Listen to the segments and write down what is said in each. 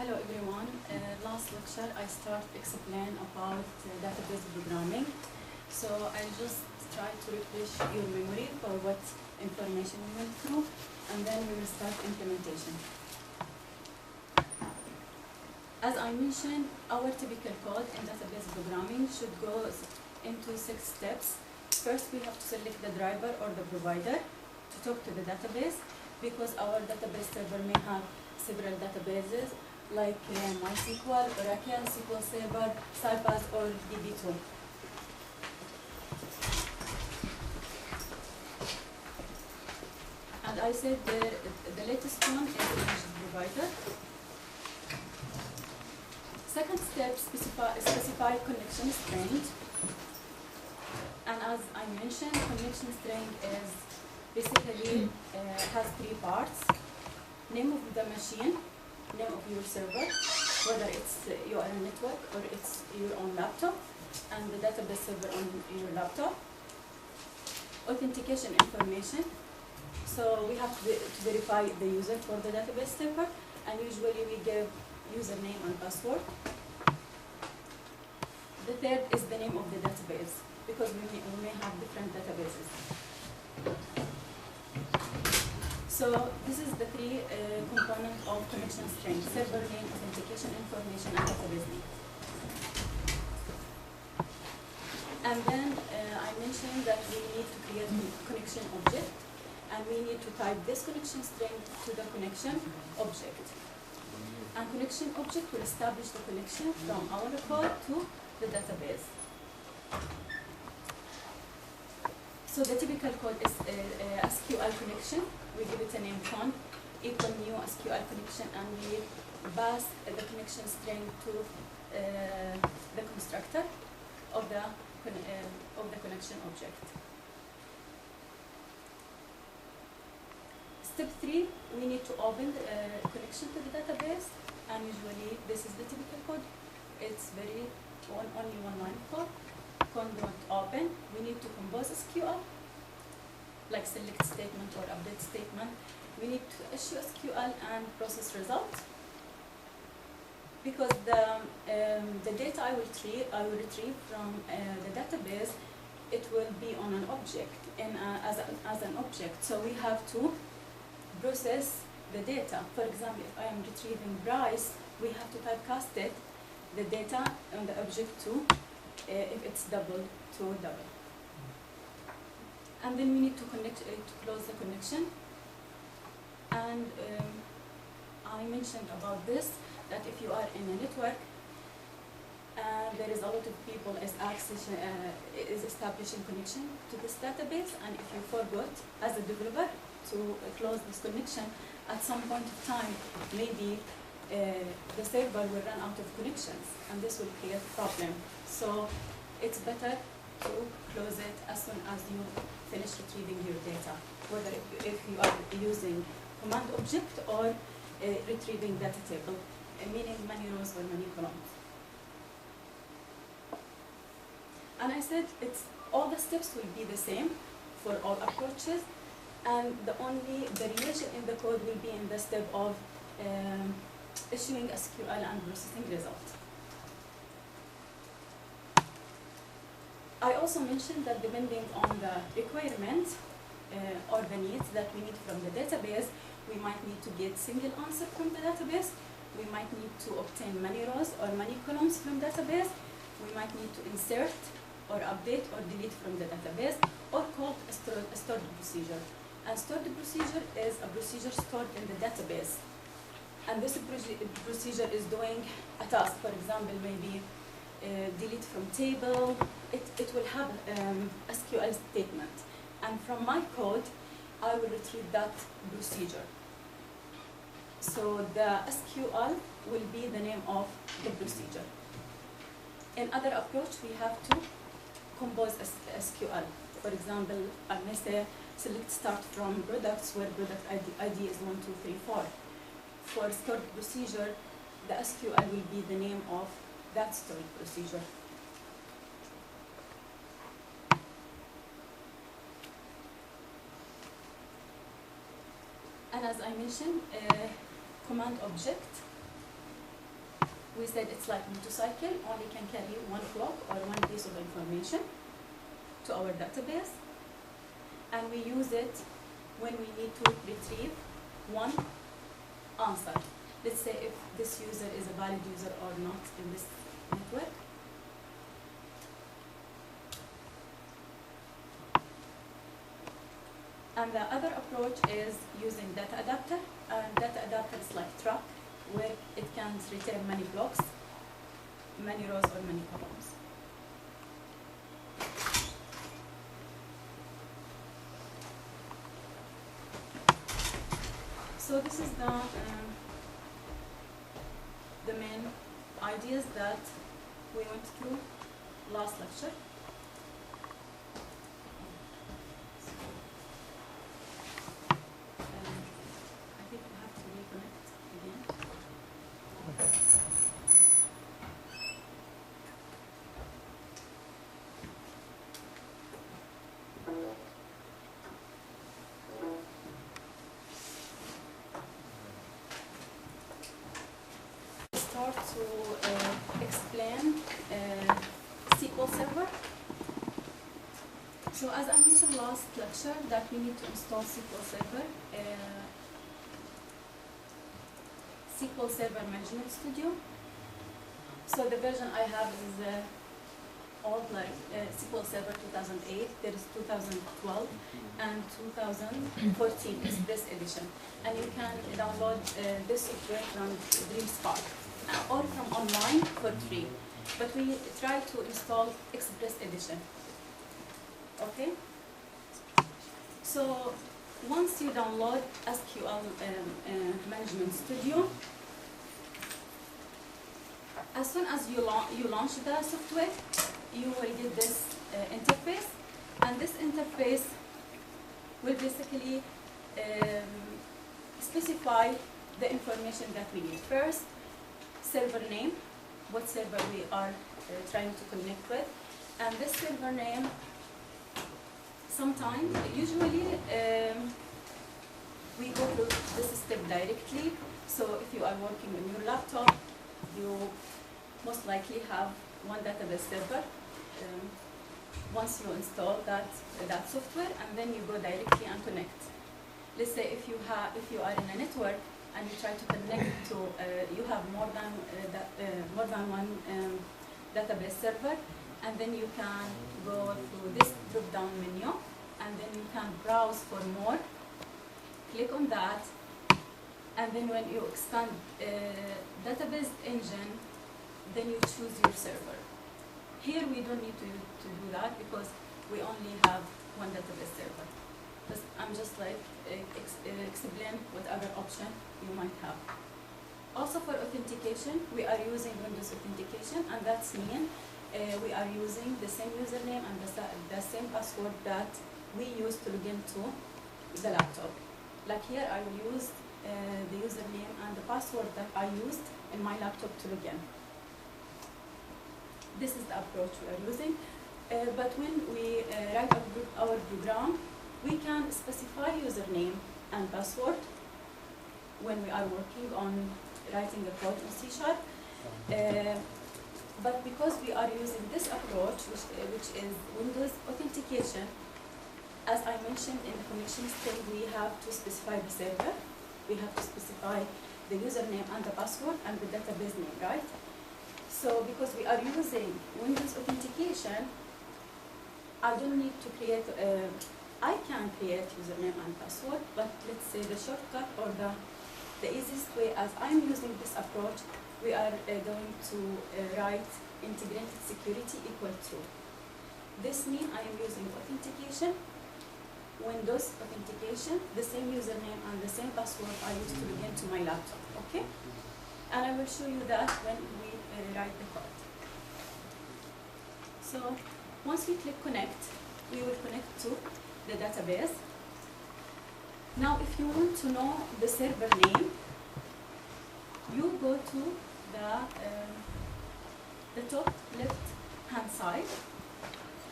Hello everyone. Last lecture I start explain about database programming. So I just try to refresh your memory for what information we went through, and then we will start implementation. As I mentioned, our typical code in database programming should go into 6 steps. First, we have to select the driver or the provider to talk to the database, because our database server may have several databases like MySQL, Oracle, SQL Server, Sybase, or DB2. And I said the latest one is the provider. Second step, specify connection string. And as I mentioned, connection string is basically has 3 parts: name of the machine, name of your server, whether it's you are a network or it's your own laptop, and the database server on your laptop. Authentication information. So we have to verify the user for the database server, and usually we give username and password. The third is the name of the database, because we may have different databases. So this is the 3 components of connection string: server name, authentication information, and database name. And then I mentioned that we need to create connection object, and we need to type this connection string to the connection object. And connection object will establish the connection from our code to the database. So the typical code is SQL connection. We give it a name con equal new SQL connection, and we pass the connection string to the constructor of the connection object. Step 3, we need to open the connection to the database, and usually this is the typical code. It's only one line code. Con.open. We need to compose SQL, like select statement or update statement. We need to issue SQL and process result, because the data I will retrieve from the database, it will be on an object as an object. So we have to process the data. For example, if I am retrieving price, we have to typecast it, the data on the object to if it's double to double. And then we need to close the connection. And I mentioned about this, that if you are in a network and there is a lot of people is establishing connection to this database, and if you forgot as a developer to close this connection, at some point of time, maybe the server will run out of connections, and this will create a problem. So it's better to close it as soon as you finish retrieving your data, whether if you are using command object or retrieving data table, meaning many rows or many columns. And I said all the steps will be the same for all approaches, and the variation in the code will be in the step of issuing SQL and processing result. I also mentioned that depending on the requirements or the needs that we need from the database, we might need to get single answer from the database. We might need to obtain many rows or many columns from database. We might need to insert or update or delete from the database, or call a stored procedure. And stored procedure is a procedure stored in the database. And this procedure is doing a task. For example, maybe delete from table. It will have SQL statement. And from my code, I will retrieve that procedure. So the SQL will be the name of the procedure. In other approach, we have to compose SQL. For example, I may say select start from products, where product ID is 1, 2, 3, 4. For stored procedure, the SQL will be the name of that stored procedure. And as I mentioned, command object we said it's like motorcycle, only can carry one clock or one piece of information to our database, and we use it when we need to retrieve one answer. Let's say if this user is a valid user or not in this network. And the other approach is using data adapter. And data adapter is like truck, where it can return many blocks, many rows, or many columns. So this is the main ideas that we went through last lecture. I think we have to reconnect again. Start to explain SQL Server. So as I mentioned last lecture, that we need to install SQL Server, SQL Server Management Studio. So the version I have is old, like SQL Server 2008. There is 2012 and 2014 Express Edition, and you can download this software from DreamSpark or from online for free. But we try to install Express Edition. Okay. So once you download SQL Management Studio, as soon as you launch the software, you will get this interface, and this interface will basically specify the information that we need. First, server name, what server we are trying to connect with, and this server name, sometimes, usually, we go through this step directly. So if you are working on your laptop, you most likely have one database server. Once you install that software, and then you go directly and connect. Let's say if you are in a network and you try to connect to, you have more than one database server, and then you can go through this drop-down menu, and then you can browse for more. Click on that, and then when you expand database engine, then you choose your server. Here we don't need to do that because we only have one database server. I'm just like explain what other option you might have. Also for authentication, we are using Windows authentication, and that's mean we are using the same username and the same password that we use to log into the laptop. Like here, I will use the username and the password that I used in my laptop to log in. This is the approach we are using. But when we write our program, we can specify username and password when we are working on writing a code in C#. But because we are using this approach, which is Windows authentication, as I mentioned in the connection step, we have to specify the server, we have to specify the username and the password and the database name, right? So because we are using Windows authentication, I don't need to create, I can create username and password, but let's say the shortcut or the easiest way, as I'm using this approach, we are going to write integrated security equal to. This means I am using authentication, Windows authentication, the same username and the same password I used to log into my laptop, okay? And I will show you that when we write the code. So once we click connect, we will connect to the database. Now if you want to know the server name, you go to the top left hand side,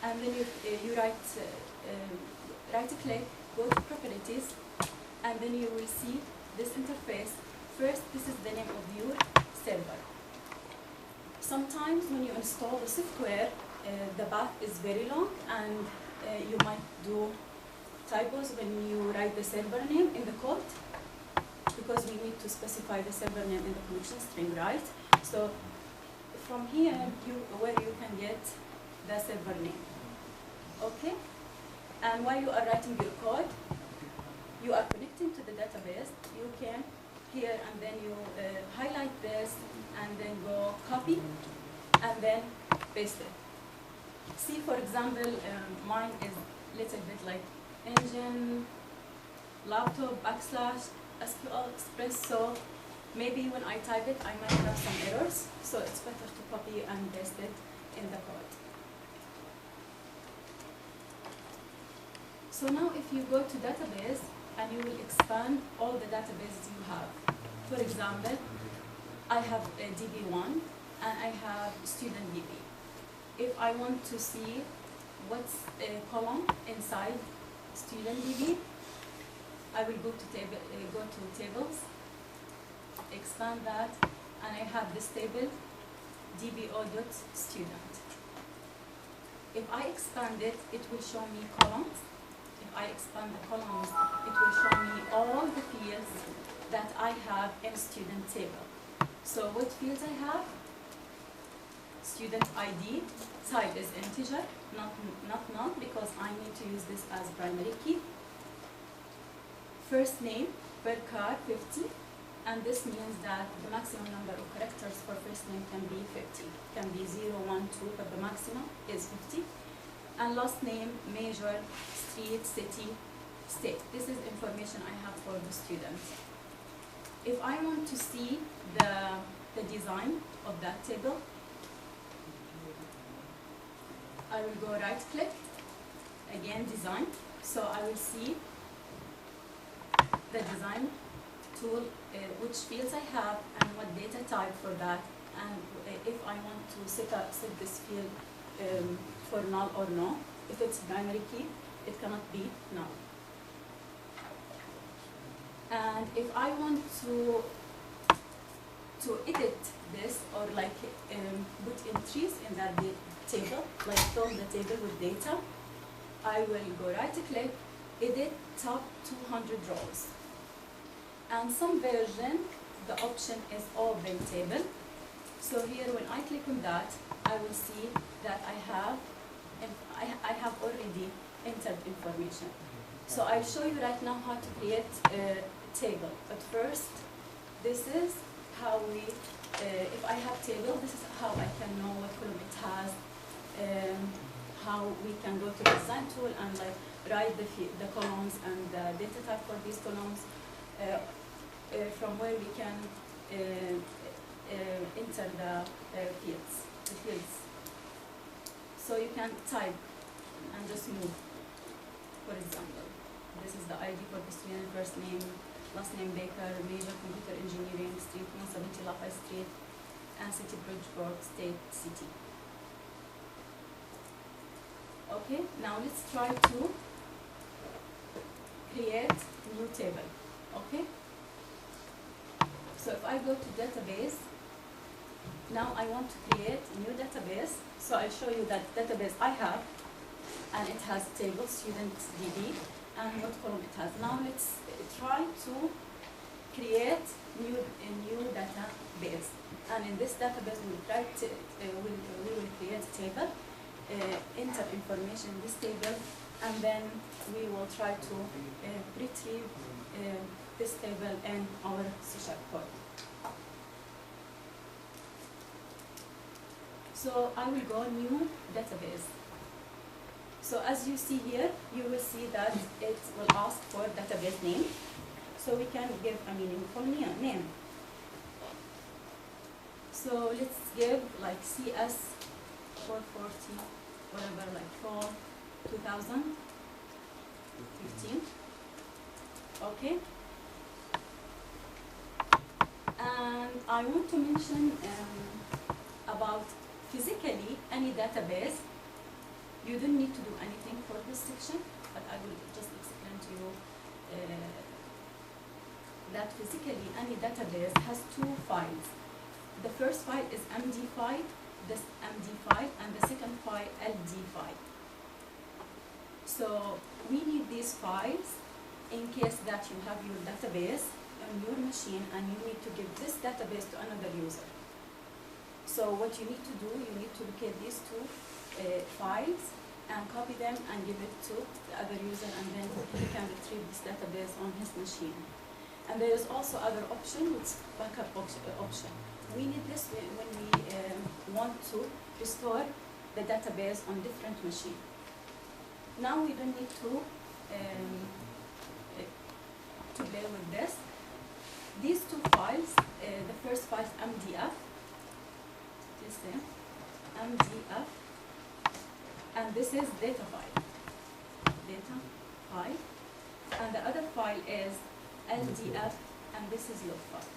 and then you right click, go to properties, and then you will see this interface. First, this is the name of your server. sometimes when you install the software, the path is very long, and you might do typos when you write the server name in the code, because we need to specify the server name in the connection string, right? So from here, where you can get the server name, okay? And while you are writing your code, you are connecting to the database. You can here and then you highlight this and then go copy and then paste it. See, for example, mine is little bit like engine, laptop, backslash, SQL Express, so maybe when I type it, I might have some errors, so it's better to copy and paste it in the code. So now if you go to database, and you will expand all the databases you have. For example, I have a DB1 and I have student DB. If I want to see what's a column inside student DB, I will go to tables, expand that, and I have this table, dbo.student. If I expand it, it will show me columns. If I expand the columns, it will show me all the fields that I have in student table. So what fields I have? Student ID, type is integer, not because I need to use this as primary key. First name per car 50, and this means that the maximum number of characters for first name can be 50. Can be 0, 1, 2, but the maximum is 50. And last name, major, street, city, state. This is information I have for the student. If I want to see the design of that table, I will go right click, again design. So I will see the design tool, which fields I have and what data type for that. And if I want to set this field for null or no. If it's primary key, it cannot be null. And if I want to edit this or like put entries in that table, like fill the table with data, I will go right click, edit top 200 rows. And some version, the option is open table. So here when I click on that, I will see that I have already entered information. So I'll show you right now how to create a table. But first, this is how we, if I have table, this is how I can know what column it has, how we can go to the design tool and like write the columns and the data type for these columns, from where we can enter the fields. So you can type and just move. For example, this is the ID for the student, first name, last name Baker, major computer engineering, street 170 Lafayette Street, and city Bridgeport, state city. Okay, now let's try to create new table. Okay. So if I go to database, now I want to create a new database. So I'll show you that database I have, and it has table student DB and what column it has. Now let's try to create a new database. And in this database, we will create a table, enter information in this table, and then we will try to retrieve this table in our C# code. So I will go new database. So as you see here, you will see that it will ask for database name. So we can give a meaningful name. So let's give like CS 440, whatever, like fall 2015. Okay. And I want to mention about physically any database. You don't need to do anything for this section, but I will just explain to you that physically any database has two files. the first file is MD file, this MD file, and the second file LD file. So we need these files in case that you have your database on your machine and you need to give this database to another user. So what you need to do, you need to locate these two files and copy them and give it to the other user, and then he can retrieve this database on his machine. And there is also other option, which is backup option. We need this when we want to restore the database on different machines. Now we don't need to play with this. These two files, the first file is MDF, MDF, and this is data file, and the other file is LDF, and this is log file.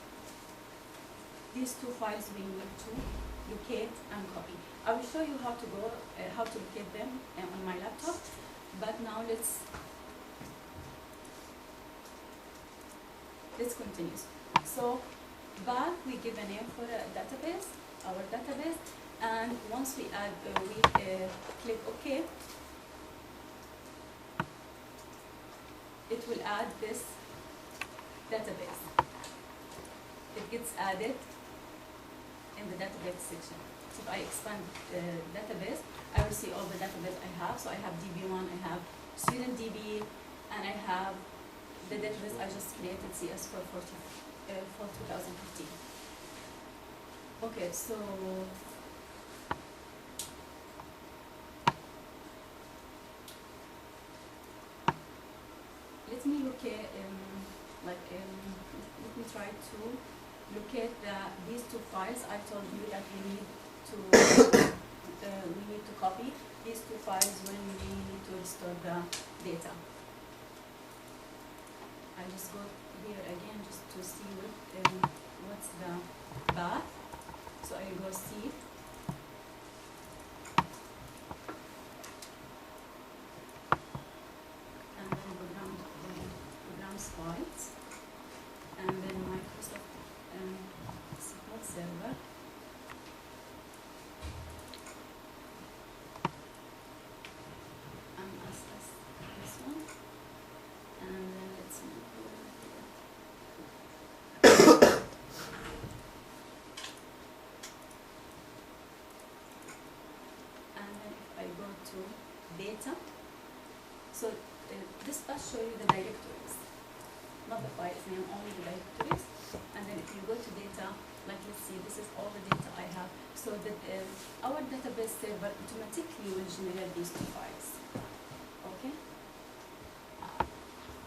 These two files we need to locate and copy. I will show you how to locate them on my laptop, but now let's continue. So back we give a name for a database, our database, and once we add, click OK, it will add this database. It gets added in the database section. So if I expand the database, I will see all the database I have. So I have DB1, I have student DB, and I have the database I just created, CS for 2015. Okay, so let me locate, let me try to locate these two files. I told you that we need to copy these two files when we need to restore the data. I just go here again just to see what's the path. So I go C. And then programs files. And then Microsoft SQL Server. And this one. And then let's move over here. And then if I go to data, so this will show you the directories, not the files name, only the directories. And then if you go to data, like let's see, this is all the data I have. So that our database server automatically will generate these two files. Okay.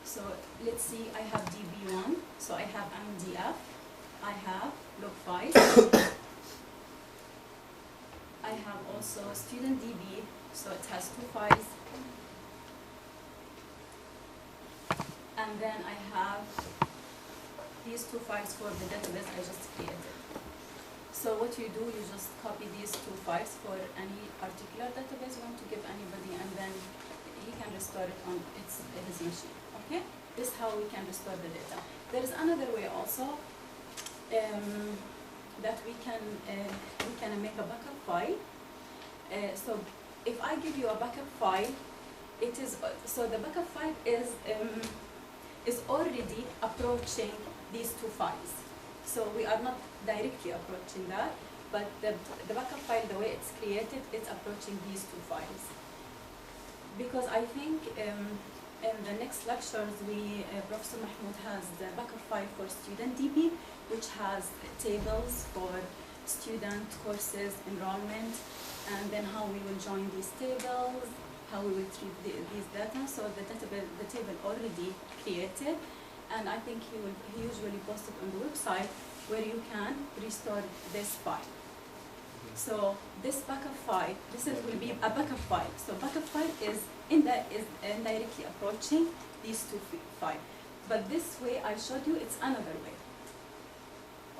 So let's see, I have DB1, so I have MDF, I have log file, I have also student DB, so it has two files, and then I have these two files for the database I just created. So what you do, you just copy these two files for any particular database you want to give anybody, and then he can restore it on his machine. Okay, this is how we can restore the data. There is another way also that we can make a backup file. So if I give you a backup file, it is so the backup file is already approaching these two files. So we are not directly approaching that, but the backup file, the way it's created, it's approaching these two files. Because I think in the next lectures, Professor Mahmoud has the backup file for student DB, which has tables for student courses enrollment, and then how we will join these tables, how we will treat these data. So the table already created, and I think he usually posts it on the website where you can restore this file. So this backup file, will be a backup file. So backup file is indirectly approaching these two files. But this way I showed you, it's another way.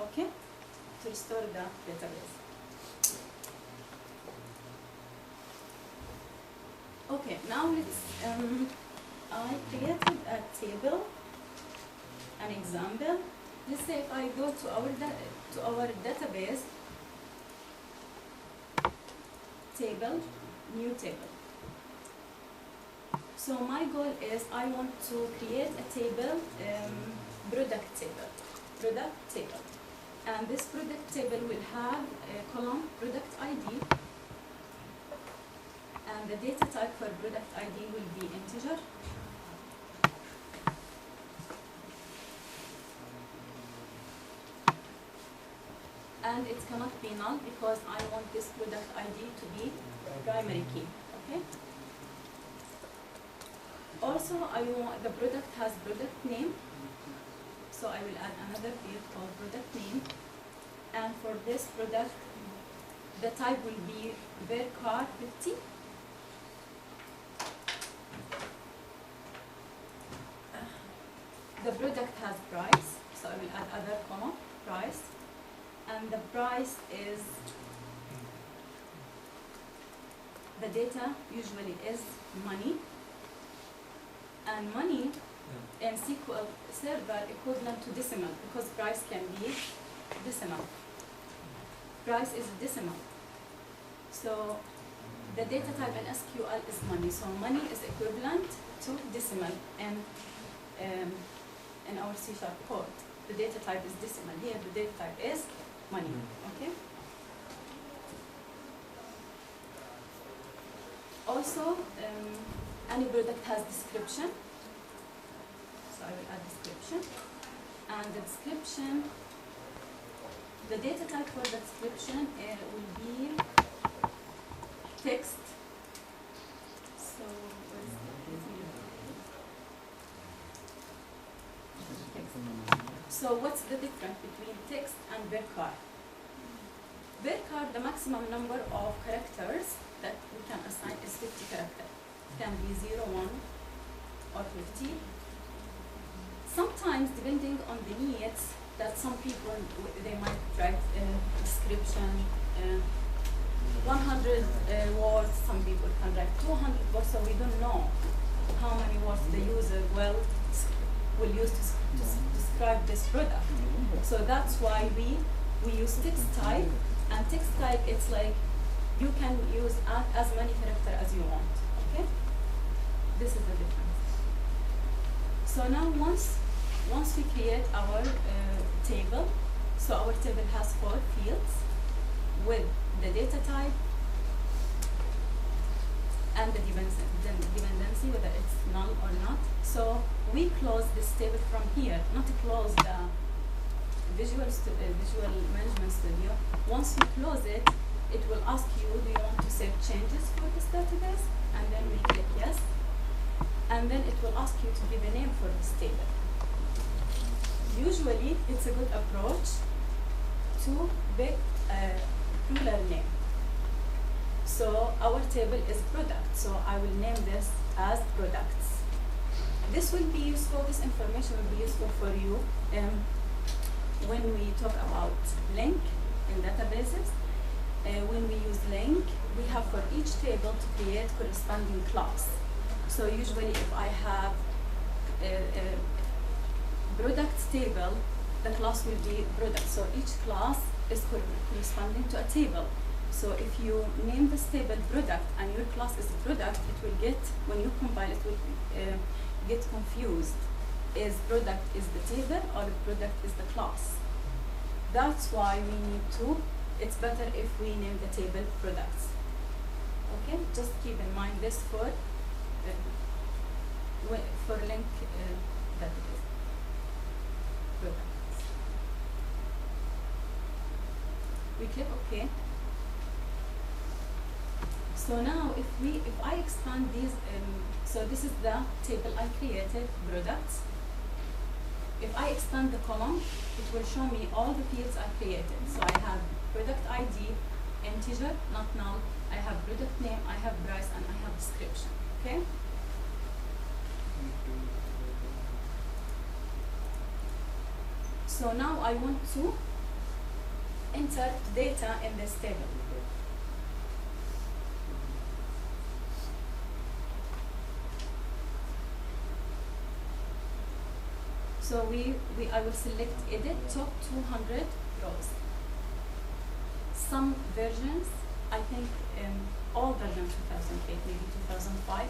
Okay? To restore the database. Okay, now let's, I created a table, an example, let's say if I go to our database, table, new table. So my goal is I want to create a table, product table. And this product table will have a column product ID, and the data type for product ID will be integer. And it cannot be null because I want this product ID to be primary key, okay? Also, I want the product has product name, so I will add another field called product name. And for this product, the type will be varchar 50. The product has price, so I will add other comma, price. And the price is, the data usually is money. And money in SQL Server equivalent to decimal, because price can be decimal. Price is decimal. So the data type in SQL is money. So money is equivalent to decimal in our C# code. The data type is decimal. Here the data type is money. Okay. Also, any product has description. So I will add description. And the description, the data type for the description will be text. So what is text? So what's the difference between text and varchar? Varchar, the maximum number of characters that we can assign is 50 characters. It can be 0, 1, or 50. Sometimes, depending on the needs, that some people, they might write a description, 100 words, some people can write 200 words, so we don't know how many words the user will use to describe this product. So that's why we use text type, and text type, it's like you can use as many characters as you want, okay? This is the difference. So now once we create our table, so our table has 4 fields with the data type and the dependency, whether it's null or not. So we close this table from here, not to close the Visual Management Studio. Once we close it, it will ask you, do you want to save changes for this database? And then we click yes. And then it will ask you to give a name for this table. Usually, it's a good approach to pick a plural name. So our table is product, so I will name this as products. This will be useful, this information will be useful for you when we talk about link in databases. When we use link, we have for each table to create corresponding class. So usually if I have a product table, the class will be product. So each class is corresponding to a table. So if you name this table product and your class is product, it will get, when you compile it, will get confused. Is product is the table or the product is the class? That's why we need to, it's better if we name the table products. Okay, just keep in mind this for link database products. We click OK. So now if I expand these, so this is the table I created, products. If I expand the column, it will show me all the fields I created. So I have product ID, integer, not null. I have product name, I have price, and I have description. Okay? So now I want to enter data in this table. So I will select edit top 200 rows. Some versions, I think all versions 2008, maybe 2005,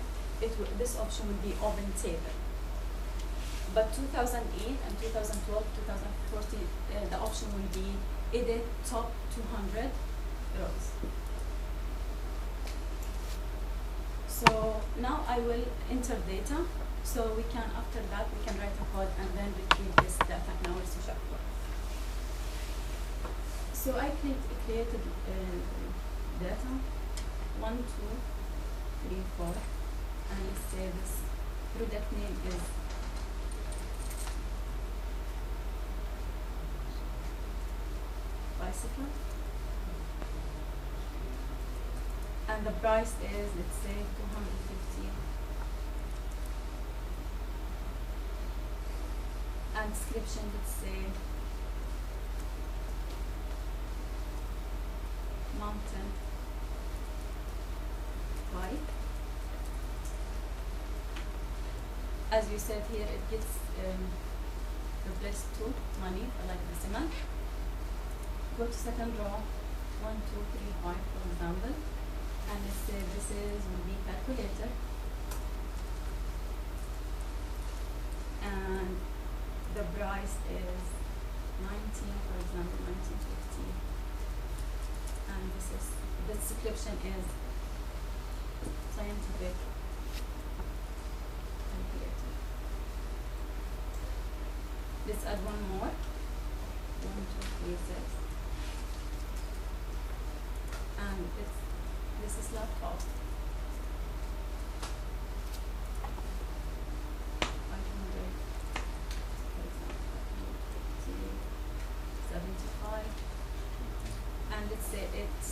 this option will be open table. But 2008 and 2012, 2014, the option will be edit top 200 rows. So now I will enter data. So we can, after that, we can write a code and then retrieve this data in our C# code. So I created data 1, 2, 3, 4, and let's say this product name is bicycle, and the price is, let's say, 250. And description, let's say mountain bike. As you said here, it gets replaced to money, like decimal. Go to second row, 1, 2, 3, 5, for example, and let's say this will be calculator, and the price is 19, for example, 1950, and the description is scientific calculator. Let's add one more. 1, 2, 3, 6, and this is laptop. 75, and let's say it's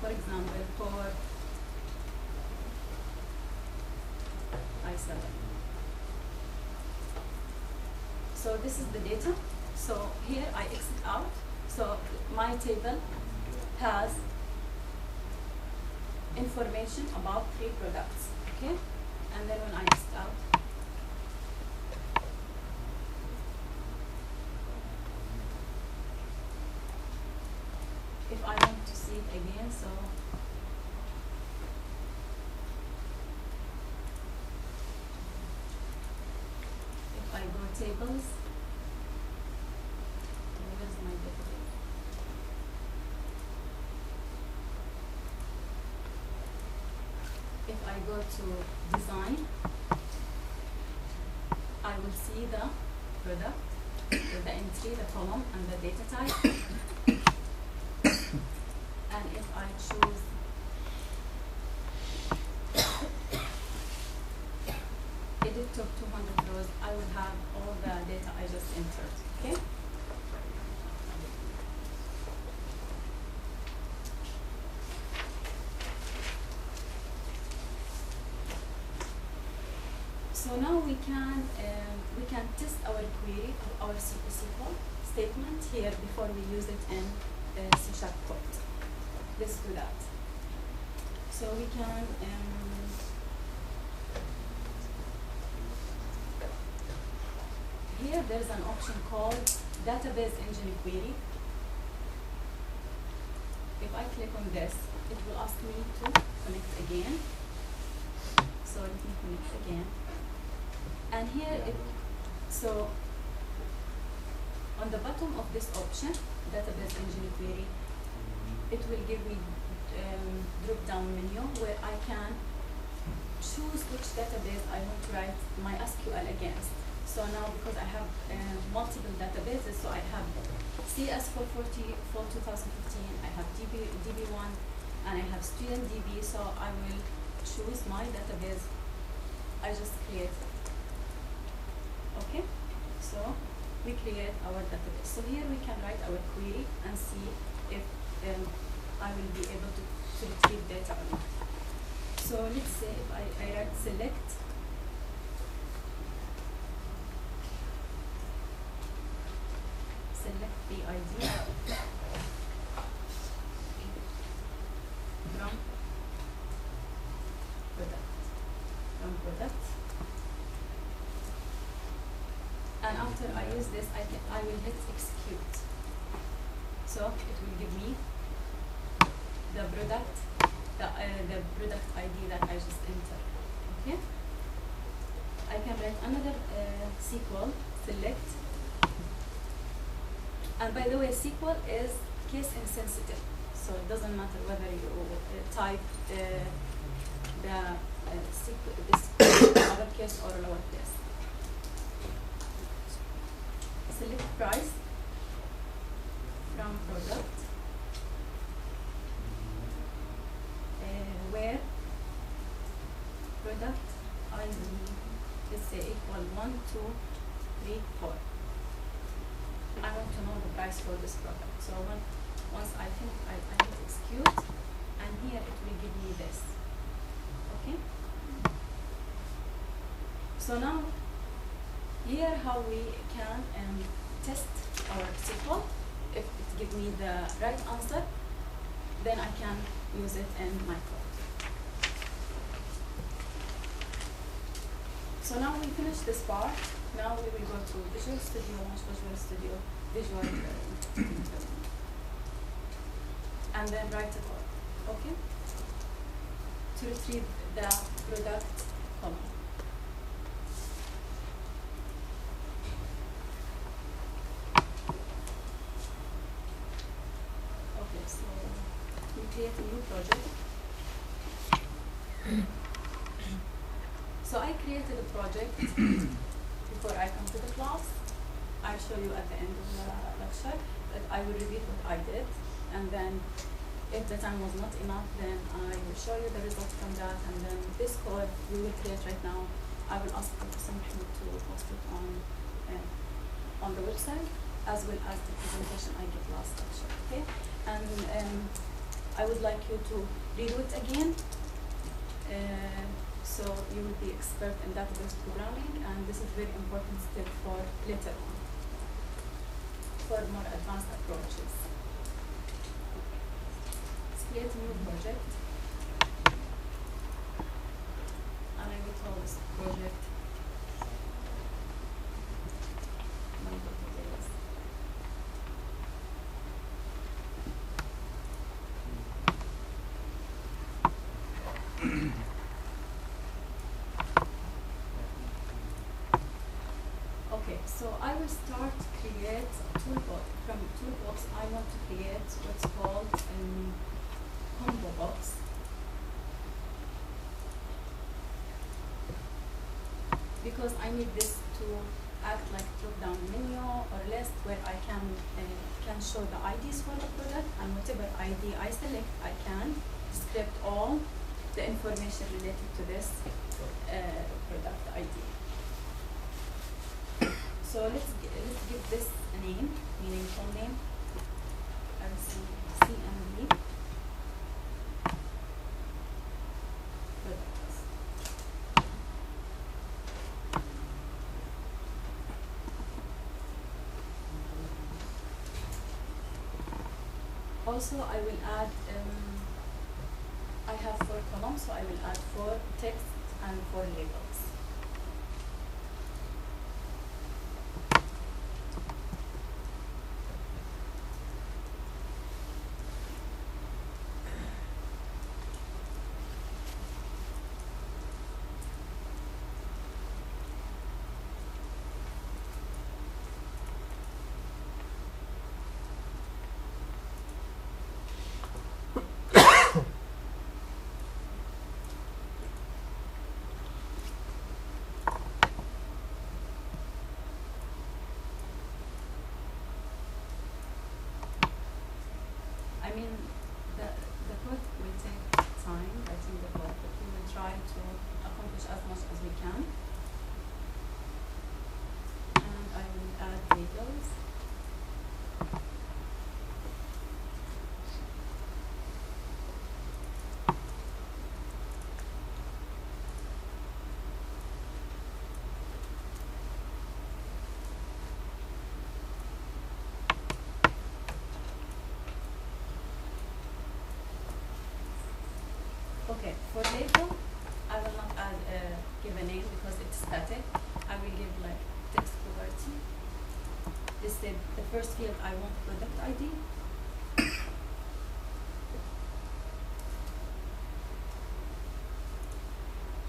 for example, for i7. So this is the data. So here I exit out. So my table has information about 3 products. Okay, and then when I exit out, if I want to see it again, so if I go tables, where's my database? If I go to design, I will see the product with the entry, the column, and the data type. And if I choose edit top 200 rows, I will have all the data I just entered. Okay? So now we can test our query, our SQL statement here before we use it in C# code. Let's do that. So we can here there's an option called database engine query. If I click on this, it will ask me to connect again. So let me connect again. And here so on the bottom of this option, database engine query, it will give me drop down menu where I can choose which database I want to write my SQL against. So now, because I have multiple databases, so I have CS440 for 2015, I have DB1, and I have student DB, so I will choose my database I just created. Okay, so we create our database. So here we can write our query and see if I will be able to retrieve data or not. So let's say if I write select BID from And after I use this, I will hit execute. So it will give me the product, the product ID that I just entered. Okay. I can write another SQL, select. And by the way, SQL is case insensitive, so it doesn't matter whether you type this uppercase or lowercase. Select price from product, where product ID, let's say equal 1, 2, 3, 4. I want to know the price for this product. So once I think I hit execute, and here it will give me this. Okay. So now here how we can test our SQL. If it gives me the right answer, then I can use it in my code. So now we finish this part. Now we will go to Visual Studio, launch Visual Studio, and then write a code, okay? To retrieve the product column. Okay, so we create a new project. So I created a project before I come to the class. I'll show you at the end of the lecture, but I will repeat what I did, and then if the time was not enough, then I will show you the results from that, and then this code we will create right now, I will ask you to post it on the website, as well as the presentation I gave last lecture, okay? And I would like you to redo it again, so you will be expert in database programming, and this is very important step for later on, for more advanced approaches. Let's create a new project, and I will call this project So I will start to create a toolbox. From toolbox, I want to create what's called a combo box. Because I need this to act like drop-down menu or list where I can show the IDs for the product, and whatever ID I select, I can script all the information related to this product ID. So let's give this a name, meaning full name, CMD products. Also, I will add, I have 4 columns, so I will add 4 text and 4 labels. I mean, the code will take time, writing the code, but we will try to accomplish as much as we can. And I will add labels. Okay, for label, I will not add give a name because it's static. I will give like text property. This is the first field I want product ID.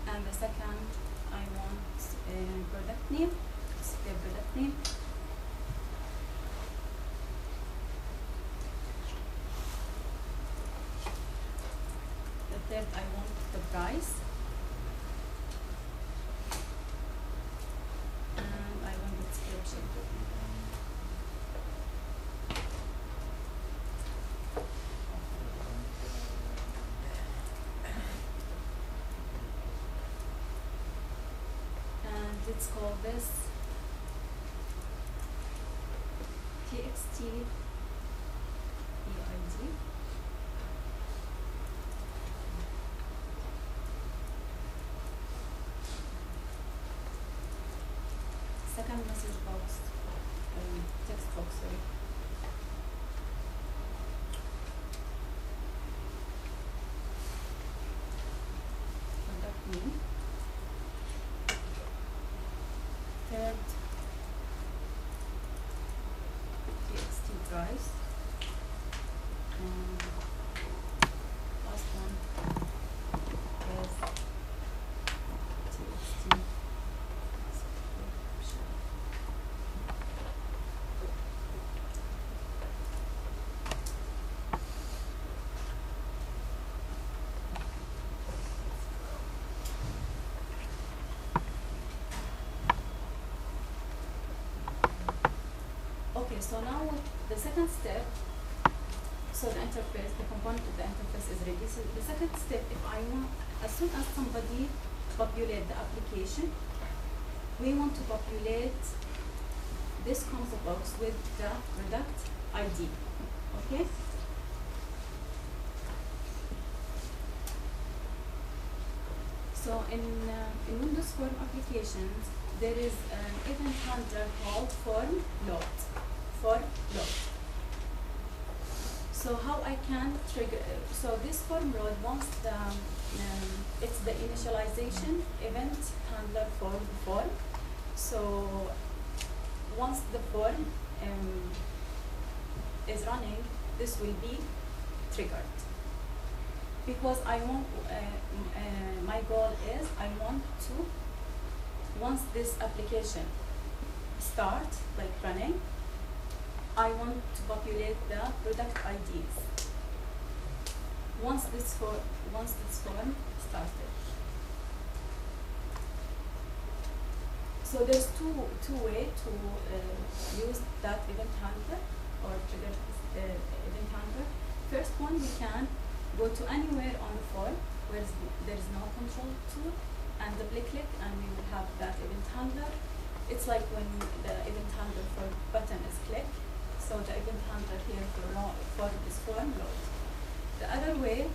And the second I want product name, display product name. The third I want the price. And I want the description. Let's call this txt eid. Second message box, text box, sorry. Product name. Third, txt price. Last one is txt. Okay, so now the second step, so the interface, the component of the interface is ready. So the second step, if I want, as soon as somebody populate the application, we want to populate this combo box with the product ID, okay? So in Windows Form applications, there is an event handler called form load. So how I can trigger, so this form load, once the, it's the initialization event handler for the form. So once the form is running, this will be triggered. Because I want, my goal is I want to, once this application start like running, I want to populate the product IDs. Once this form started. So there's two ways to use that event handler or trigger event handler. First one, we can go to anywhere on the form where there is no control tool and double click, and we will have that event handler. It's like when the event handler for button is click. So the event handler here for this form load. The other way,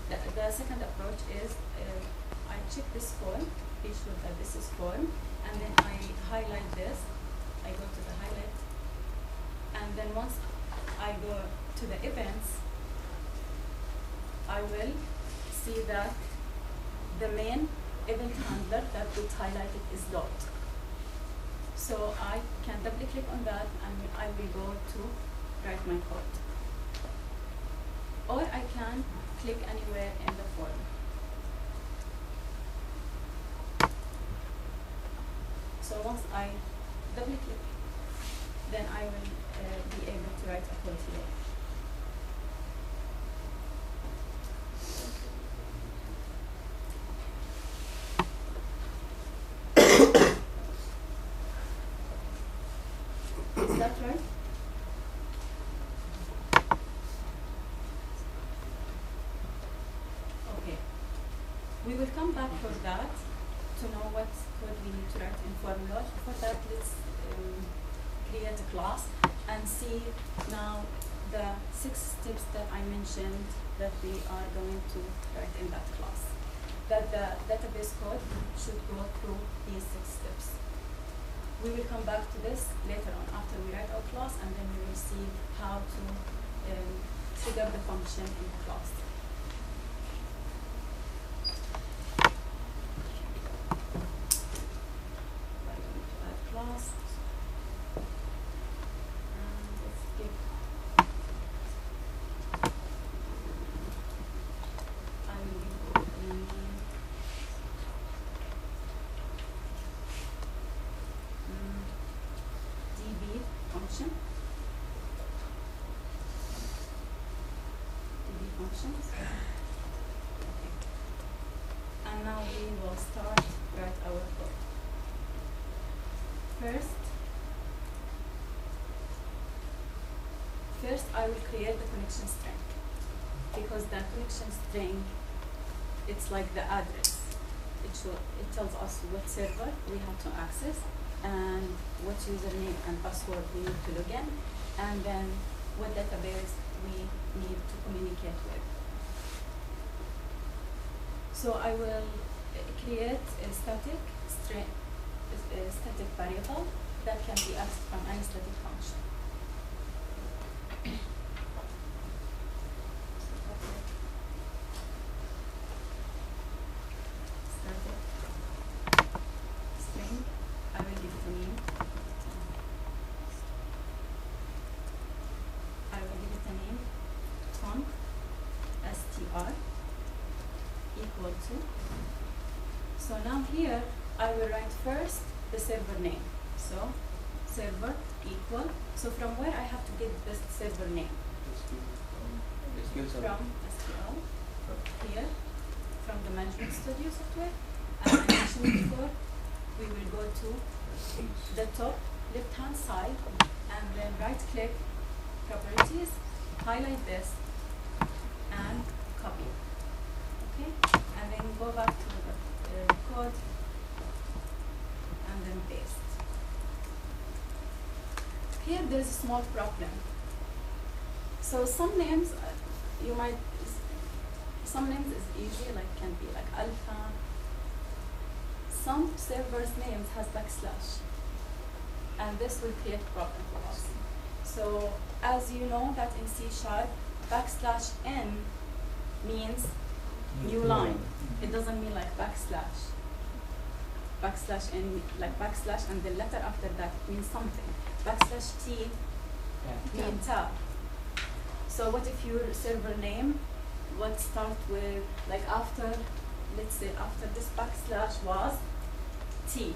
the second approach is I check this form, be sure that this is form, and then I highlight this. I go to the highlight, and then once I go to the events, I will see that the main event handler that was highlighted is load. So I can double click on that and I will go to write my code. Or I can click anywhere in the form. So once I double click, then I will be able to write a code here. Is that right? Okay. We will come back for that to know what code we need to write in Formula. For that, let's create a class and see now the 6 steps that I mentioned that we are going to write in that class. That the database code should go through these 6 steps. We will come back to this later on after we write our class, and then we will see how to trigger the function in the class. I'm going to add class. will start write our code. First I will create the connection string, because the connection string, it's like the address. It tells us what server we have to access and what username and password we need to log in, and then what database we need to communicate with. So I will create a static variable that can be accessed from any static function. String, I will give it a name. Tom, str, equal to. So now here, I will write first the server name. So server equal. So from where I have to get this server name? From SQL. Here, from the Management Studio software. As I mentioned before, we will go to the top left-hand side and then right-click properties, highlight this, and copy. Okay, and then go back to the code and then paste. Here there is a small problem. So some names some names is easy, like can be like alpha. Some servers' names has backslash, and this will create problem for us. So as you know that in C# backslash n means new line. It doesn't mean like backslash. Backslash n, like backslash and the letter after that means something. Backslash t means tab. So what if your server name would start with, like after, let's say after this backslash was t,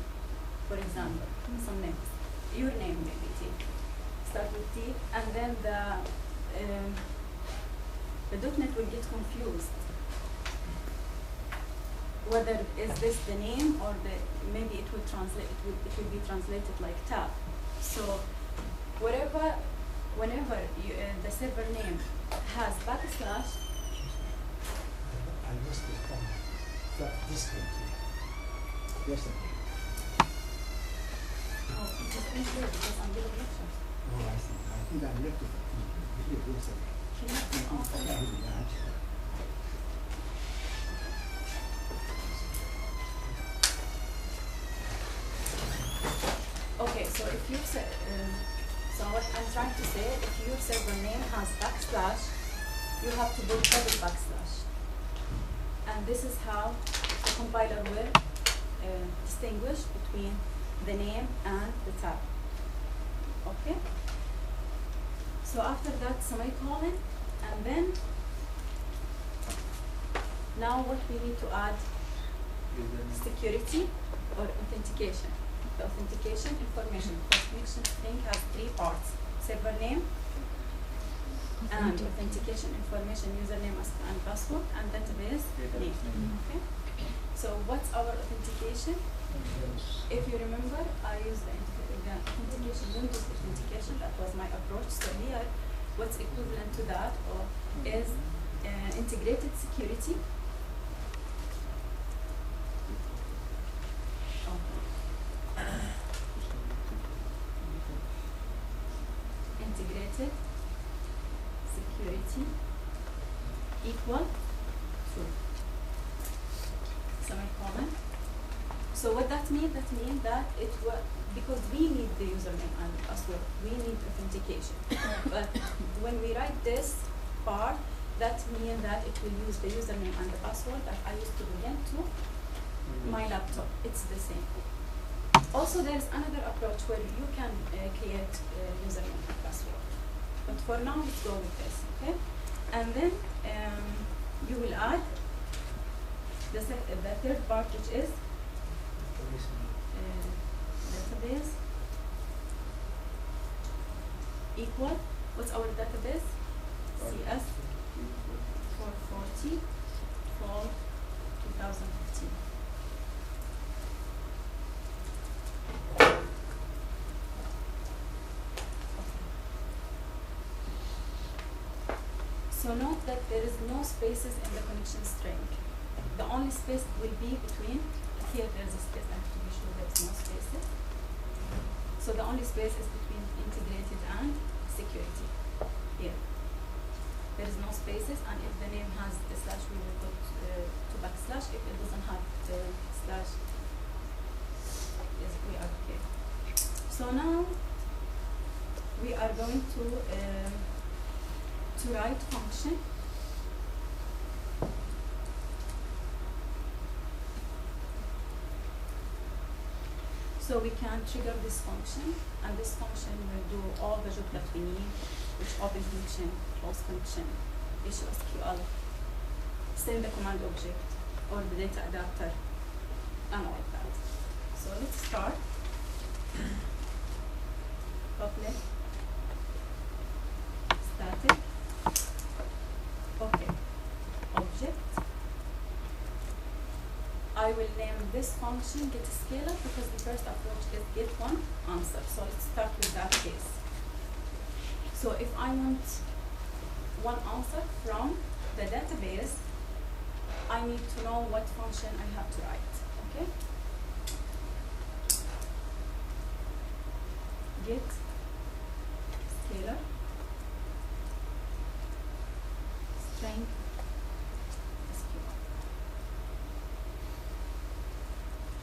for example, some names. Your name maybe t. Start with t, and then the .NET will get confused whether is this the name or maybe it will translate, it will be translated like tab. So whenever the server name has backslash, I missed it from this country yesterday. oh, it is unclear because I'm giving lecture. Oh, I see. I think I left it here yesterday. Can you turn off the That would be bad. Okay, so if you say, so what I'm trying to say, if your server name has backslash, you have to put double backslash, and this is how the compiler will distinguish between the name and the tab. Okay. So after that, semicolon, and then now what we need to add? Security or authentication. The authentication information. The connection string has 3 parts: server name and authentication information, username and password, and database name. Okay. So what's our authentication? If you remember, I used the authentication, Windows authentication. That was my approach. So here, what's equivalent to that is integrated security. Integrated security equal true. Semicolon. So what that means? That means that it was because we need the username and password. We need authentication. But when we write this part, that means that it will use the username and the password that I used to log into my laptop. It's the same. Also, there's another approach where you can create username and password. But for now, let's go with this, okay? And then you will add the third part, which is database equal. What's our database? CS 440 fall 2015. So note that there is no spaces in the connection string. The only space will be between, here there's a space, I have to be sure there's no spaces. So the only space is between integrated and security, here. There is no spaces, and if the name has the slash, we will put to backslash. If it doesn't have the slash, yes, we are okay. So now we are going to write function. So we can trigger this function, and this function will do all the job that we need, which open connection, close connection, issue SQL, send the command object, or the data adapter, and all that. So let's start. Public, static, okay, object. I will name this function getScaler because the first approach is get one answer. So let's start with that case. So if I want one answer from the database, I need to know what function I have to write. Okay? Get scalar string SQL.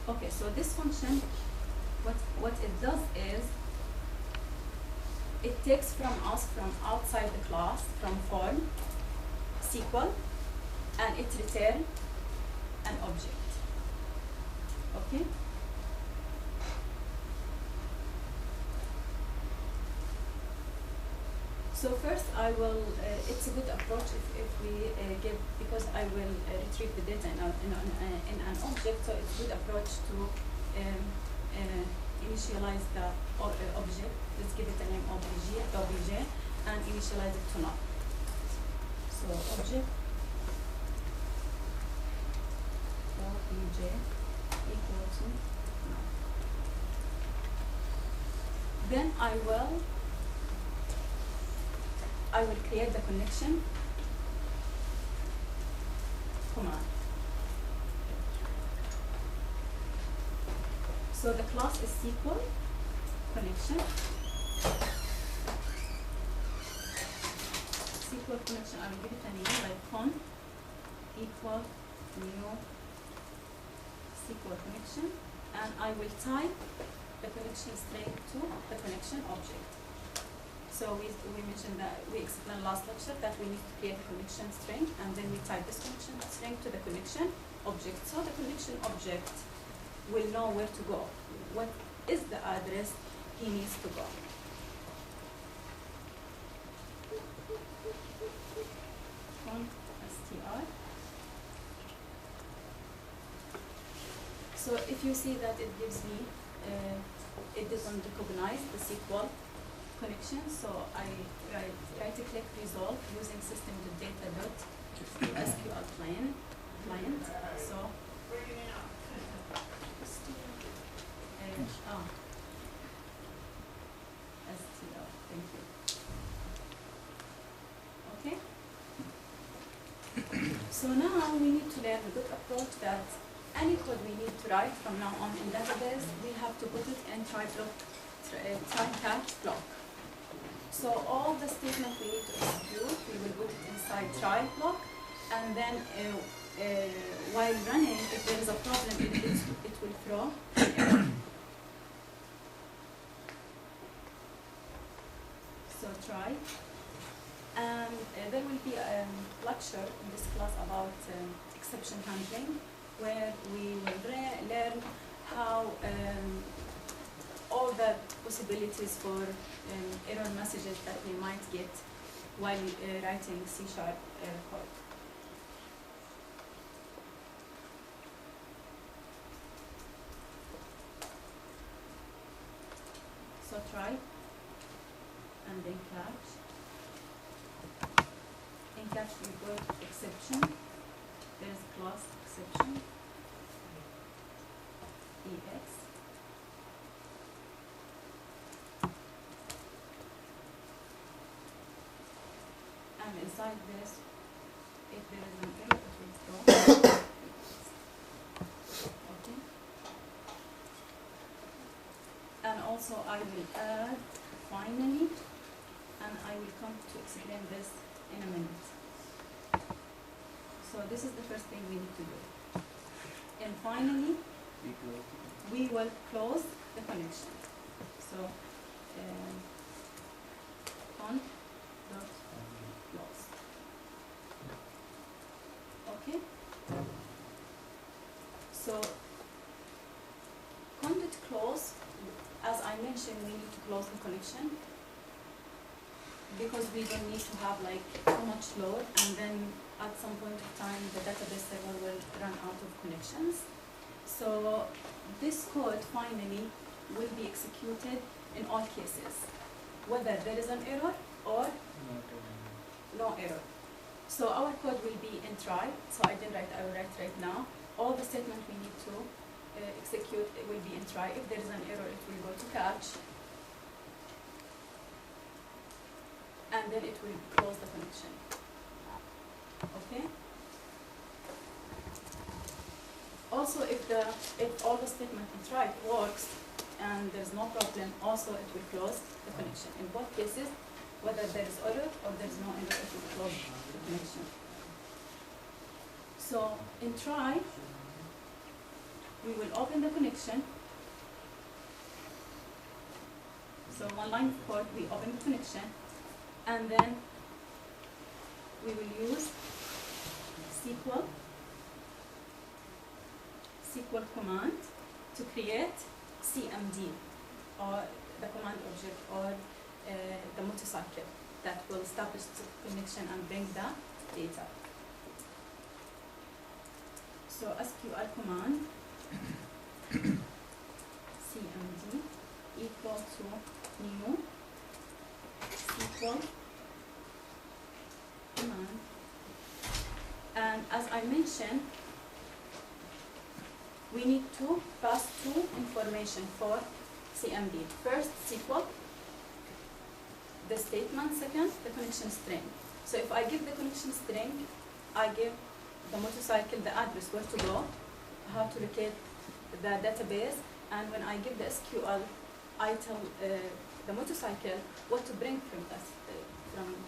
Okay, so this function, what it does is it takes from us from outside the class, from form, SQL, and it returns an object. Okay? So first I will, it's a good approach if we give, because I will retrieve the data in an object, so it's a good approach to initialize the object. Let's give it a name obj, and initialize it to null. So object obj equal to null. Then I will create the connection command. So the class is SQL connection. SQL connection, I will give it a name like con equal new SQL connection, and I will type the connection string to the connection object. So we mentioned that, we explained last lecture that we need to create a connection string, and then we type this connection string to the connection object. So the connection object will know where to go. What is the address he needs to go? str. So if you see that it gives me, it doesn't recognize the SQL connection, so I right-click resolve using system.data.sql client. So STL, thank you. Okay. So now we need to learn a good approach that any code we need to write from now on in database, we have to put it in try catch block. So all the statement we need to execute, we will put it inside try block, and then while running, if there is a problem, it will throw an error. So try, and there will be a lecture in this class about exception handling, where we will learn how all the possibilities for error messages that we might get while writing C# code. So try, and then catch. In catch we got exception. There's class exception. EX. And inside this, if there is an error, it will throw. Okay. And also I will add finally, and I will come to explain this in a minute. So this is the first thing we need to do. And finally, we will close the connection. So cont dot close. Okay. So cont dot close, as I mentioned, we need to close the connection because we don't need to have like too much load, and then at some point of time the database server will run out of connections. So this code finally will be executed in all cases, whether there is an error or no error. So our code will be in try. So I didn't write, I will write right now. All the statements we need to execute, it will be in try. If there is an error, it will go to catch. And then it will close the connection. Okay? Also, if all the statement in try works and there's no problem, also it will close the connection. In both cases, whether there is error or there is no error, it will close the connection. So in try, we will open the connection. So one line of code, we open the connection, and then we will use SQL command to create CMD, or the command object, or the motorcycle that will establish the connection and bring the data. So SQL command CMD equal to new SQL command. And as I mentioned, we need to pass two information for CMD. First, SQL, the statement. Second, the connection string. So if I give the connection string, I give the motorcycle the address where to go, how to locate the database, and when I give the SQL, I tell the motorcycle what to bring from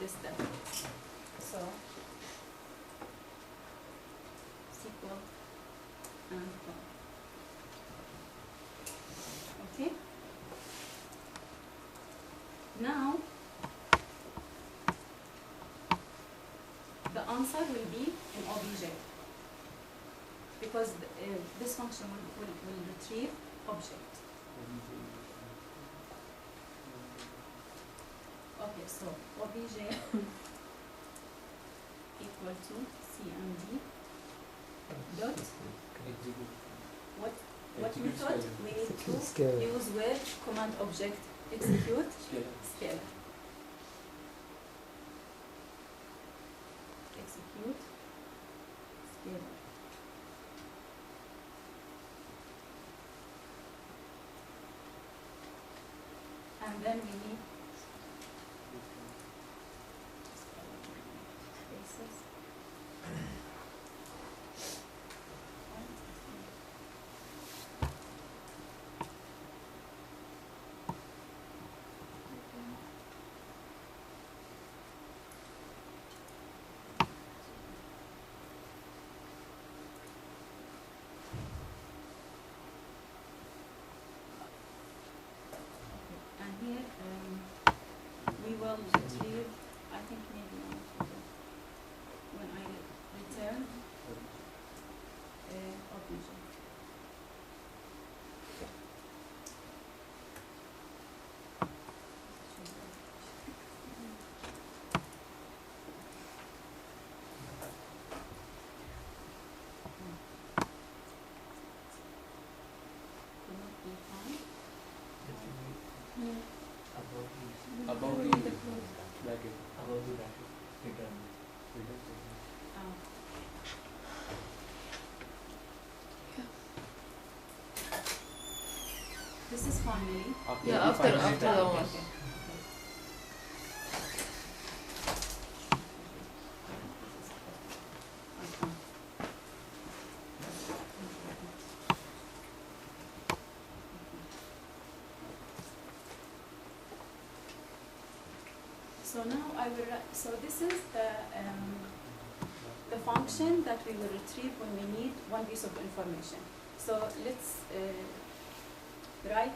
this database. So SQL and okay. Now the answer will be in OBJ because this function will retrieve object. Okay, so OBJ equal to CMD dot what method we need to use with command object execute scalar. Execute scalar. And then we need spaces. Here we will retrieve, I think maybe when I return object. About the bracket. About the bracket. Return. This is finally. Yeah, after the one. So now I will, so this is the function that we will retrieve when we need one piece of information. So let's write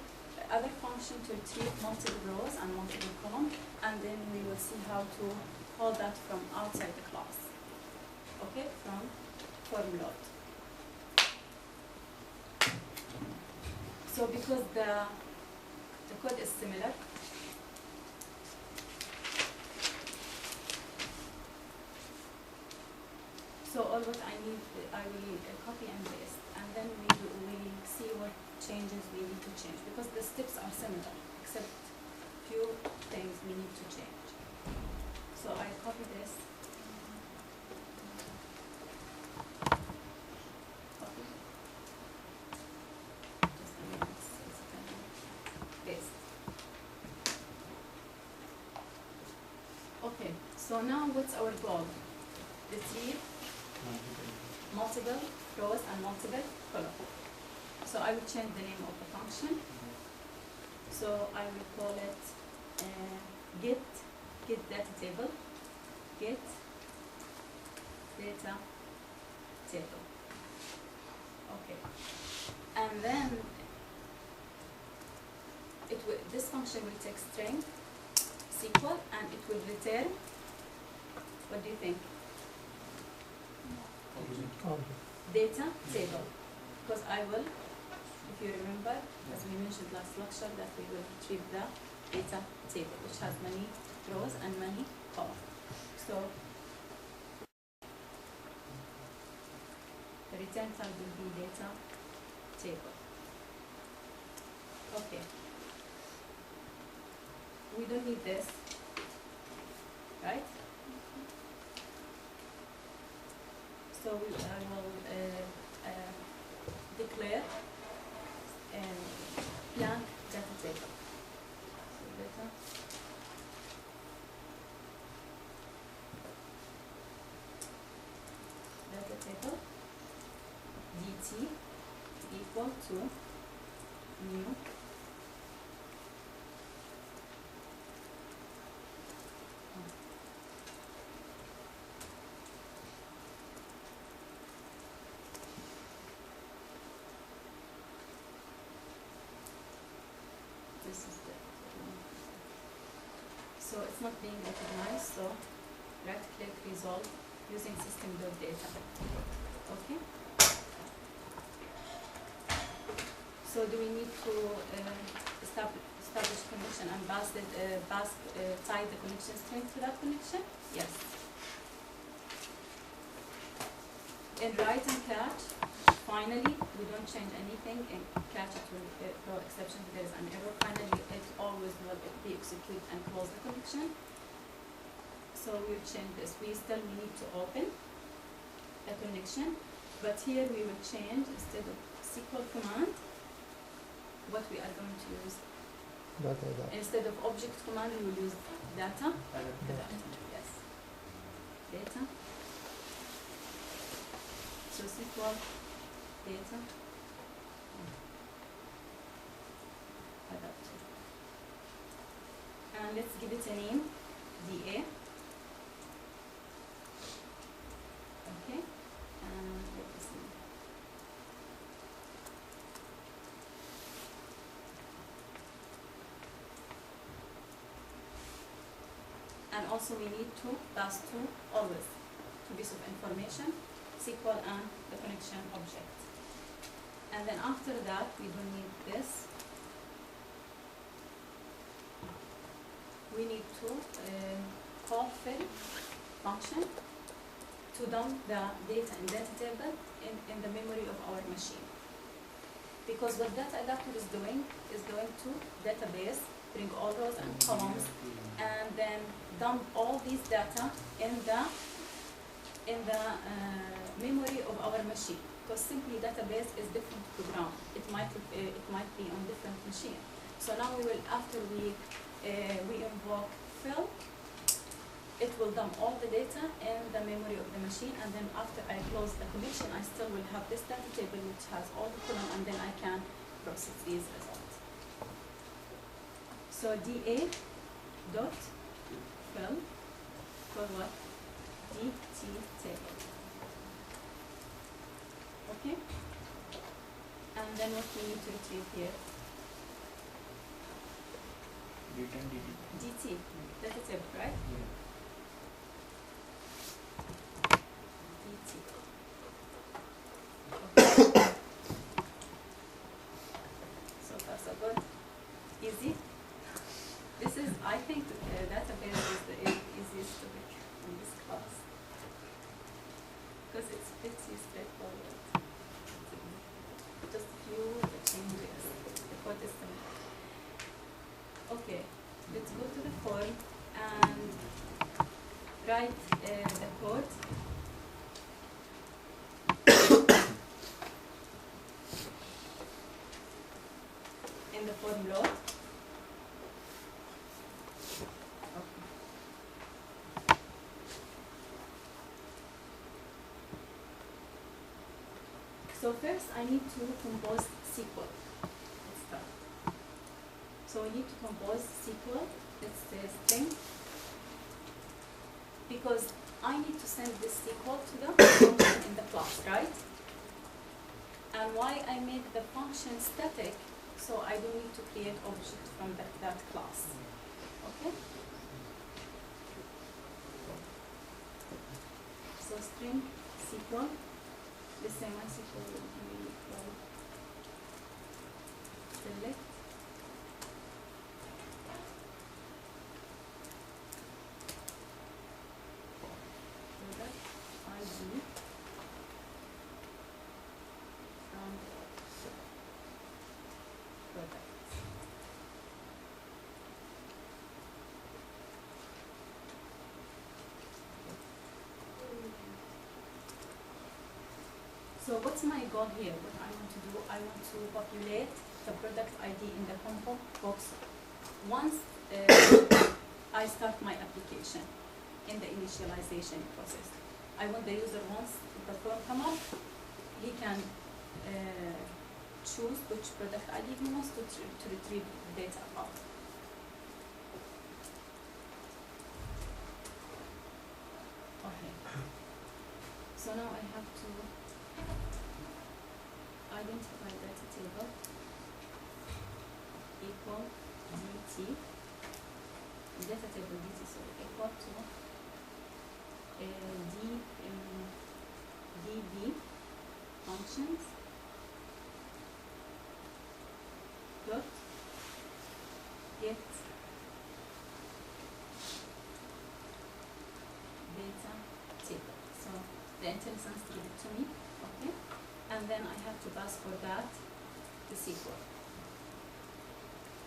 other function to retrieve multiple rows and multiple columns, and then we will see how to call that from outside the class. Okay, from form load. So because the code is similar, so all what I need, I will copy and paste, and then we see what changes we need to change, because the steps are similar, except few things we need to change. So I copy this. Copy. Just a minute, it's kind of paste. Okay, so now what's our goal? Retrieve multiple rows and multiple columns. So I will change the name of the function. So I will call it get data table, get data table. Okay, and then this function will take string SQL and it will return. What do you think? Data table, because I will, if you remember, as we mentioned last lecture, that we will retrieve the data table, which has many rows and many columns. So the return type will be data table. Okay. We don't need this, right? So I will declare blank data table. So data table dt equal to new this is the so it's not being recognized, so right click resolve using system.data. Okay, so do we need to establish connection and tie the connection string to that connection? Yes. In write and catch, finally, we don't change anything. In catch, it will throw exception if there is an error. Finally, it always will be execute and close the connection. So we'll change this. We still need to open a connection, but here we will change, instead of SQL command, what we are going to use. Data. Instead of object command, we will use data. Yes. Data. So SQL data adapter. And let's give it a name, DA. Okay. And let me see. And also we need to pass to always two pieces of information, SQL and the connection object. And then after that, we don't need this. We need to call fill function to dump the data in data table in the memory of our machine. Because what data adapter is going to database, bring all rows and columns, and then dump all these data in the memory of our machine. Because simply database is different program. It might be on different machine. So now we will, after we invoke fill, it will dump all the data in the memory of the machine, and then after I close the connection, I still will have this data table which has all the column, and then I can process these results. So DA dot equal for what? DT table. Okay? And then what we need to retrieve here? Return DT. DT. That's a table, right? Yeah. DT. Okay. So far so good. Easy. This is, I think, database is the easiest topic in this class because it's pretty straightforward. Just a few changes. The code is similar. Okay, let's go to the form and write the code. In the form load. So first I need to compose SQL. Let's start. So we need to compose SQL. Let's say string. Because I need to send this SQL to the function in the class, right? And why I make the function static, so I don't need to create object from that class. Okay? So string SQL. The same SQL will be equal select product ID from product. So what's my goal here? What I want to do, I want to populate the product ID in the combo box once I start my application in the initialization process. I want the user, once the form come up, he can choose which product ID he wants to retrieve data about. Okay. So now I have to identify data table equal DT, data table DT, so equal to DB functions dot get data table. So the intelligence give it to me, okay? And then I have to pass for that the SQL.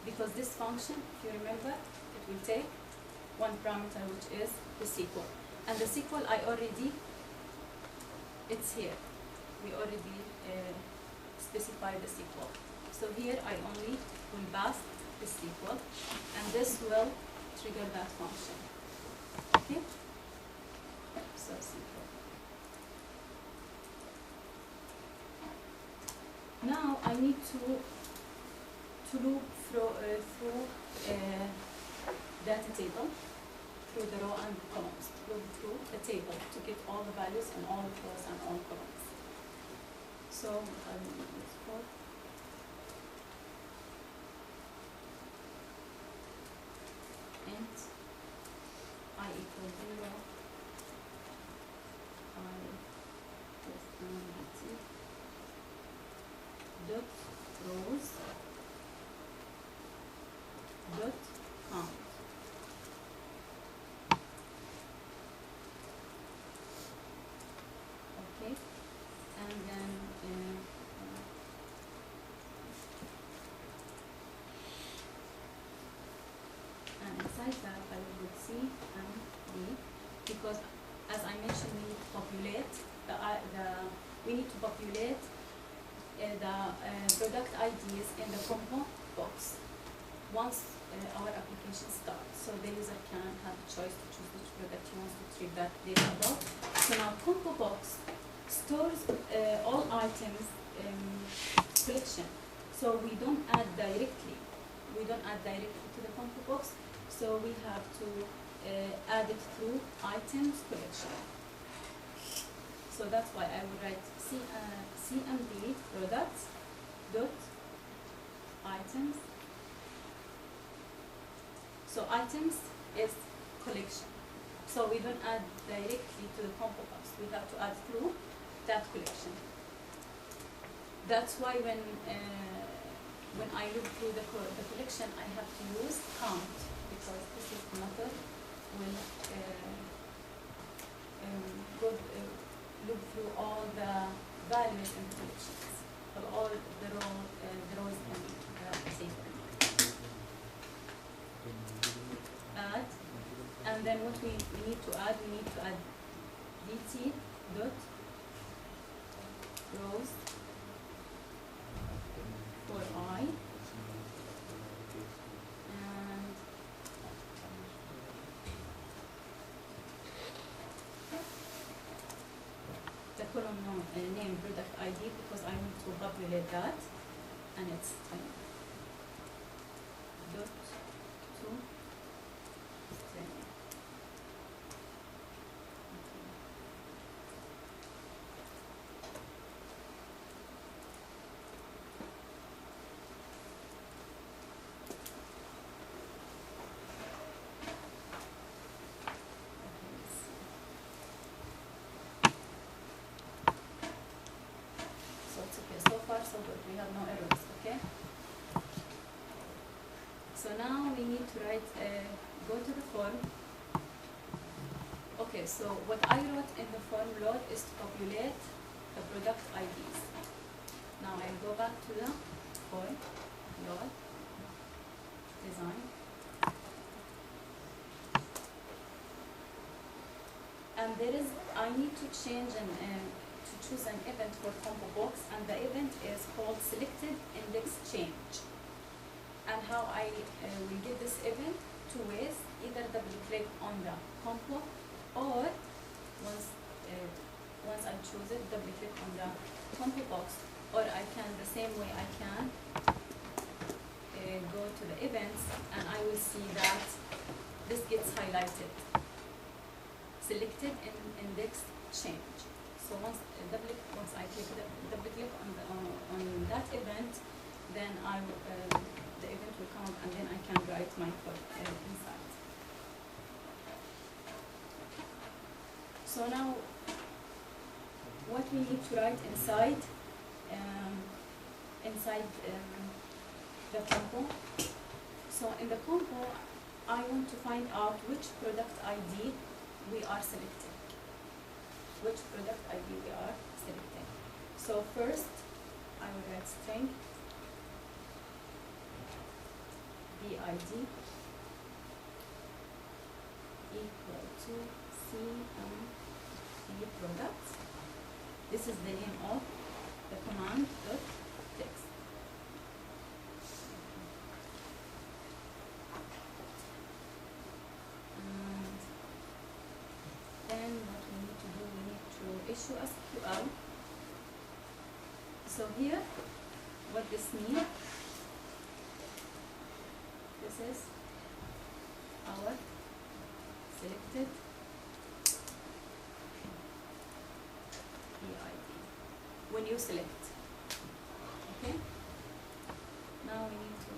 Because this function, if you remember, it will take one parameter, which is the SQL. And the SQL I already, it's here. We already specified the SQL. So here I only will pass the SQL, and this will trigger that function. Okay? So SQL. Now I need to loop through data table, through the row and columns, loop through the table to get all the values and all the rows and all columns. So I will use for int I equal 0, I less than DT dot rows dot count. Okay, and then and inside that I will put C and D, because as I mentioned, we need to populate we need to populate the product IDs in the combo box once our application starts, so the user can have a choice to choose which product he wants to retrieve that data about. So now combo box stores all items collection, so we don't add directly to the combo box, so we have to added through items collection. So that's why I would write CMD products dot items. So items is collection. So we don't add directly to the compo box. We have to add through that collection. That's why when I look through the collection, I have to use count, because this is the method will look through all the values in the collections, of all the rows in the table. Add, and then what we need to add, dt dot rows for I, and the column name product ID, because I need to populate that, and it's dot to string. So it's okay. So far so good. We have no errors. Okay. So now we need to write, go to the form. Okay, so what I wrote in the form load is to populate the product IDs. Now I'll go back to the form, load, design. And I need to change to choose an event for combo box, and the event is called selected index change. And how I will get this event? Two ways: either double click on the combo, or once I choose it, double click on the combo box, or I can, the same way I can go to the events, and I will see that this gets highlighted, selected in index change. So once I double click on that event, then the event will come up, and then I can write my code inside. So now, what we need to write inside the compo. So in the compo, I want to find out which product ID we are selecting. Which product ID we are selecting. So first, I will write string BID equal to CMD product. This is the name of the command dot text. And then what we need to do, we need to issue a SQL. So here, what this means, this is our selected EID. When you select, okay? Now we need to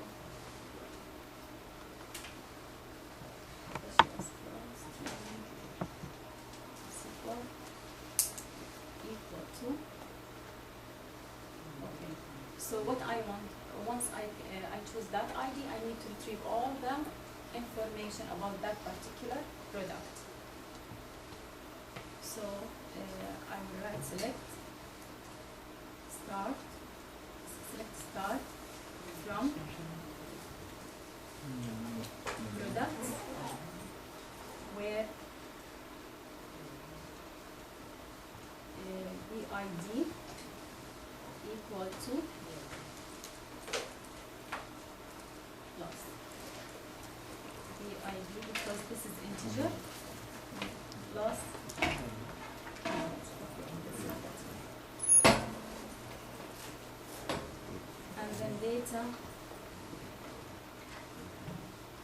issue a SQL equal to. Okay. So what I want, once I choose that ID, I need to retrieve all the information about that particular product. So I will write select start from products where BID equal to loss. BID, because this is integer, loss. And then data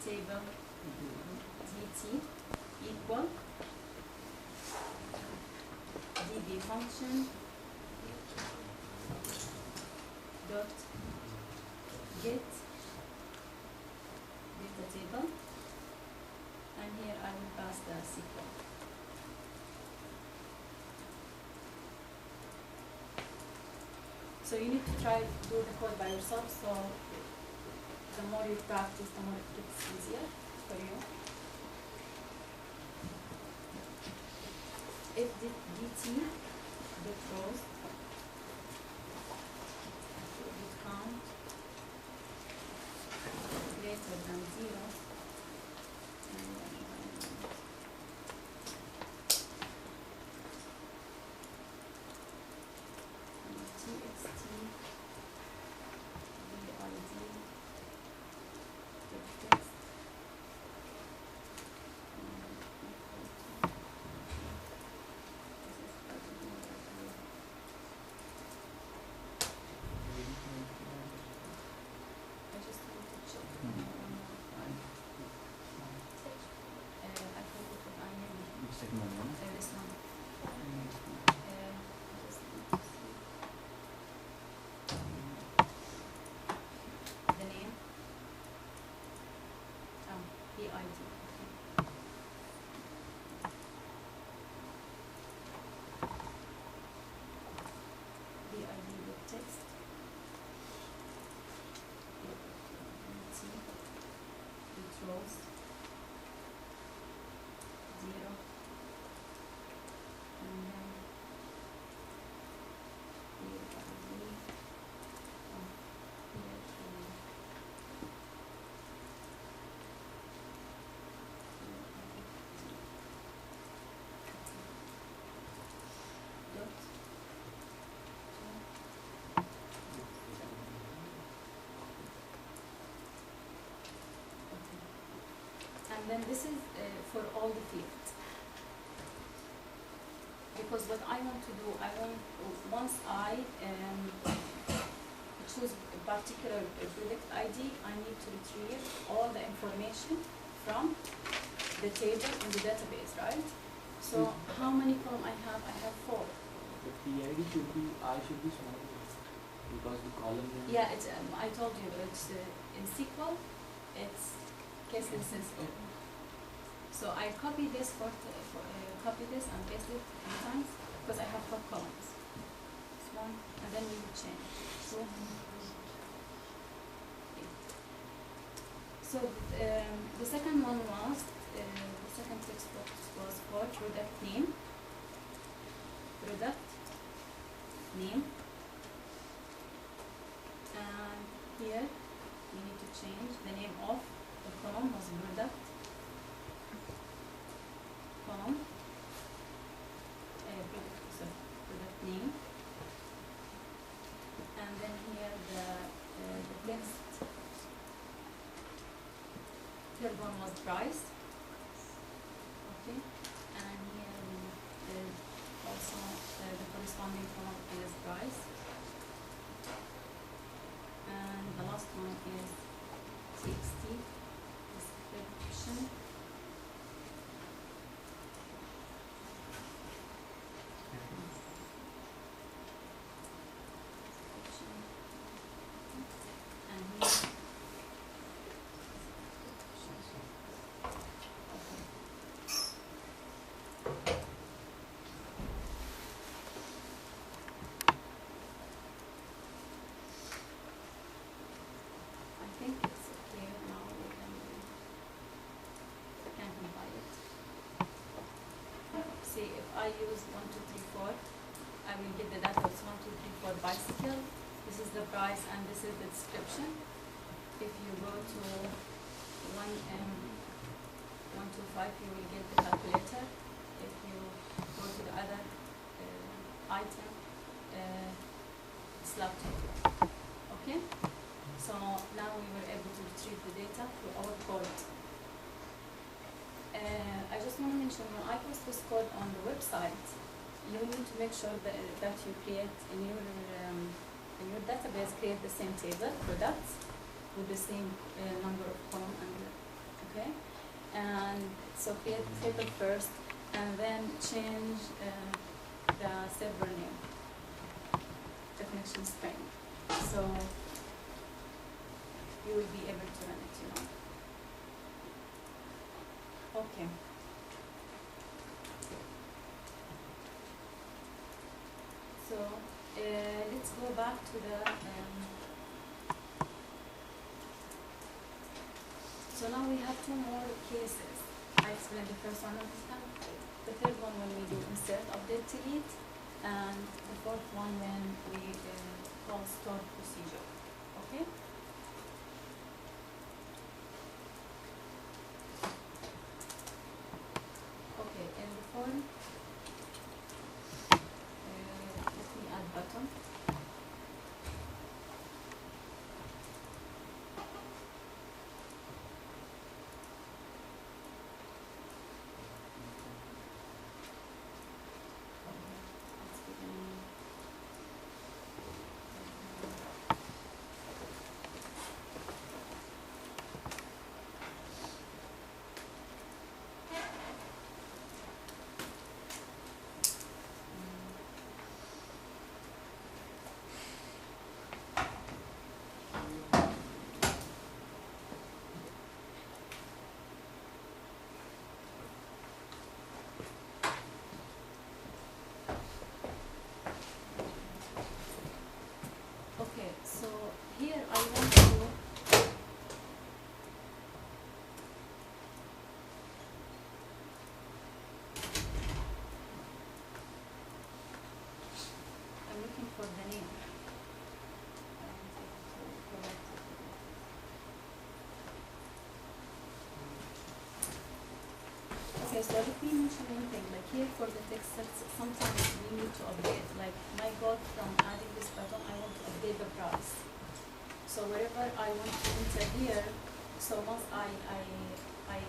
table dt equal db function dot get data table, and here I will pass the SQL. So you need to try to do the code by yourself, so the more you practice, the more it gets easier for you. If the dt dot rows would count greater than 0, and then txt vid text I just want to check one more time. I forgot what I named. The second one, yeah? This one. Just need to see the name. Oh, PID. Okay. PID with text. Rows 0, and then here and then this is for all the fields, because what I want to do, once I choose a particular product ID, I need to retrieve all the information from the table in the database, right? So how many columns I have? I have 4. The PID should be small because the column name. Yeah, it's I told you it's in SQL, it's case sensitive. So I copy this copy this and paste it 3 times because I have 4 columns. This one, and then we will change. So the second one was the second text box was for product name, and here we need to change the name of the column was product column, product name, and then here the text. Third one was price. Okay, and here we also the corresponding column is price, and the last one is txt description. And here I think it's okay now. We can compile it. See, if I use 1, 2, 3, 4, I will get the data. It's 1, 2, 3, 4 bicycle. This is the price and this is the description. If you go to 1, 2, 5, you will get the calculator. If you go to the other item, it's laptop. Okay? So now we were able to retrieve the data through our code. I just want to mention, when I post this code on the website, you need to make sure that you create in your database, create the same table, products, with the same number of columns, okay? And So create table first, and then change the server name, the connection string. So you will be able to run it, you know. Okay. So let's go back to the. So now we have two more cases. I explained the first one of them. The third one when we do insert, update, delete, and the fourth one when we call store procedure. Okay. Okay, in the form, let me add button. Let's begin. Okay, so here I want to I'm looking for the name. Okay, so let me mention one thing, like here for the text sets, sometimes we need to update, like my goal from adding this button, I want to update the price. So wherever I want to enter here, so once I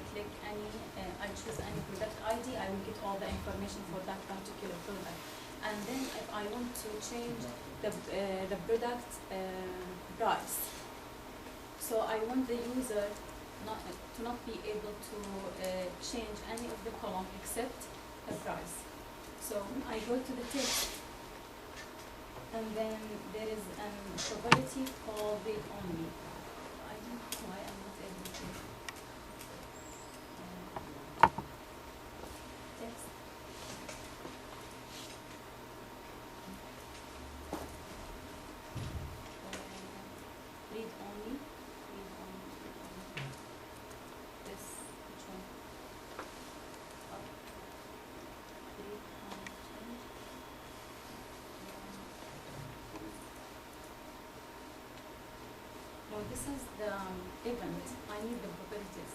click any, I choose any product ID, I will get all the information for that particular product. And then if I want to change the product price, so I want the user to not be able to change any of the column except the price. So I go to the text, and then there is a property called read only. I don't know why I'm not able to text. Read only. Read only. This, which one? Oh. Read only. No, this is the event. I need the properties.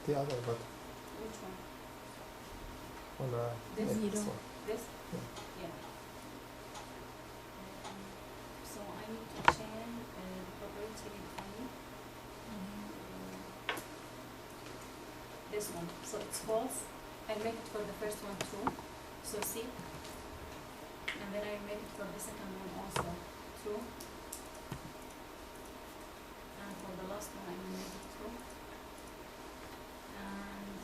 The other button Which one? on the This? next Zero. one. This? Yeah. Yeah. So I need to change the property read only. This one. So it's false. I make it for the first one true. So see. And then I make it for the second one also true. And for the last one I will make it true. And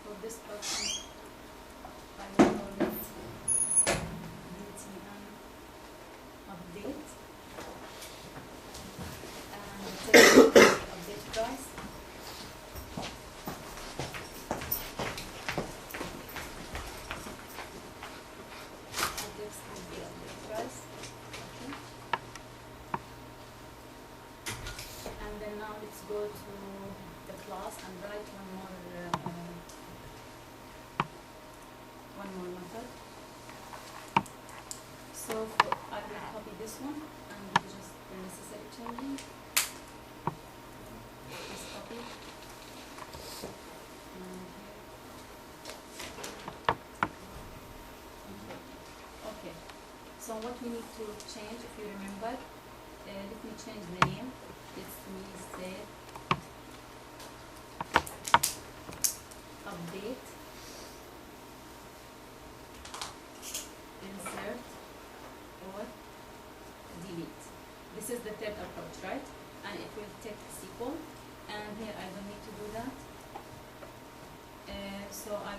for this button I will call it BTN update. And the text update price. The text will be update price. Okay. And then now let's go to the class and write one more method. So I will copy this one and do just the necessary changing. Just copy. And here. Okay. So what we need to change, if you remember, let me change the name. Let me say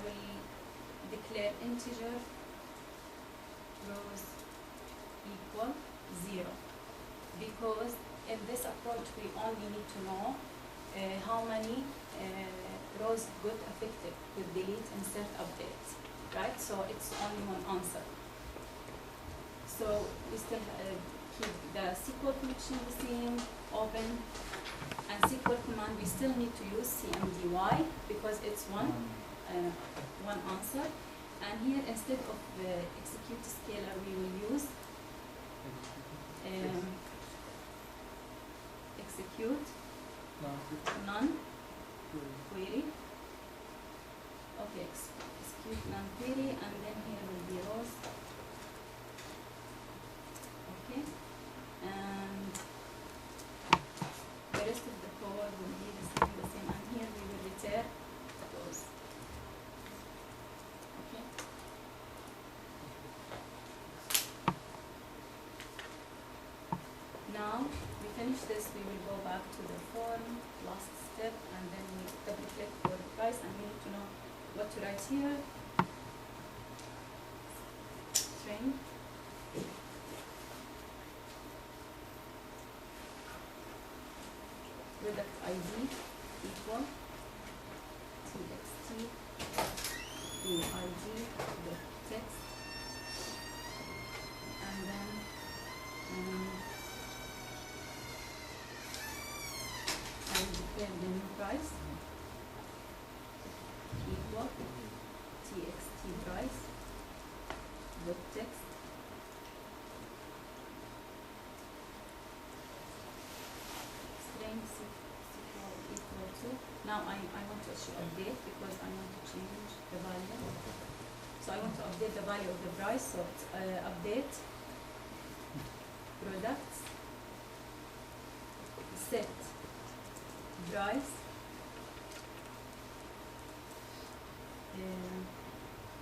will declare integer rows equal 0, because in this approach we only need to know how many rows got affected with delete, insert, update, right? So it's only one answer. So we still keep the SQL connection the same, open, and SQL command we still need to use cmdy because it's one answer. And here instead of execute scalar we will use execute none query. Okay, execute none query, and then here will be rows. Okay, and the rest of the code will be the same, and here we will return rows. Okay. Now we finish this, we will go back to the form, last step, and then we double click for the price, and we need to know what to write here. String. Product ID equal txt UID dot text, and then I will declare the new price equal txt price dot text, string equal to. Now I want to actually update because I want to change the value. So I want to update the value of the price. So it's update products set price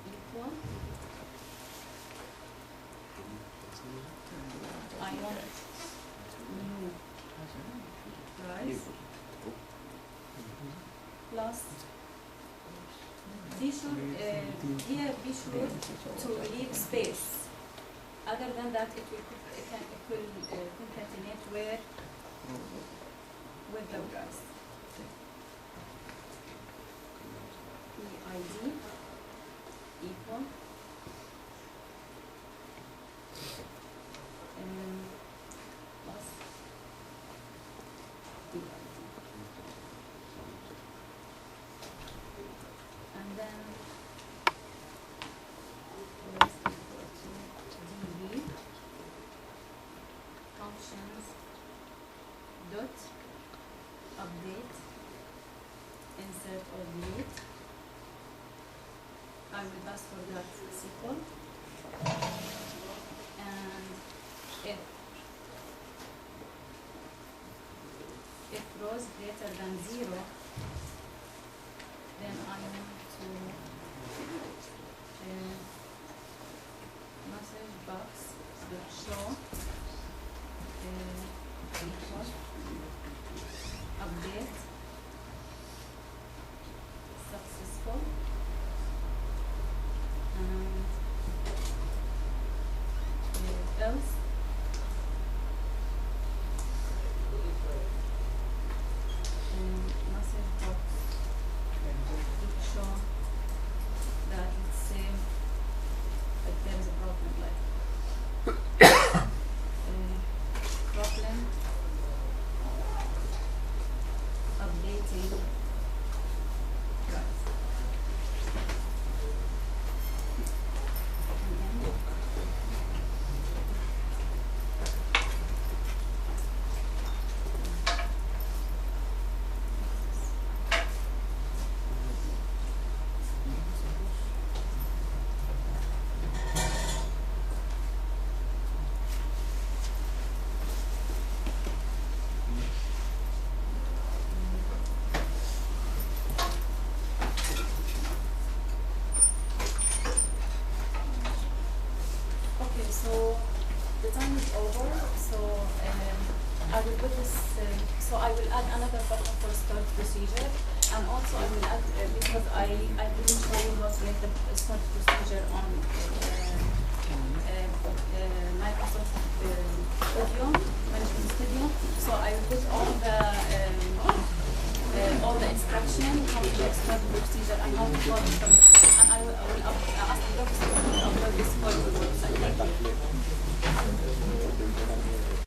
equal. I want new price plus. Be sure here be sure to leave space. Other than that, it will concatenate where with the price. PID equal plus PID, and then rest equal to DB functions dot update, insert or delete. I will pass for that SQL, and if rows greater than 0, then I want to message box that show equal update successful, and else message And also I will add, because I didn't show you how to make the start procedure on Microsoft Studio, Management Studio. So I will put all the instruction, how to make start procedure and how to follow from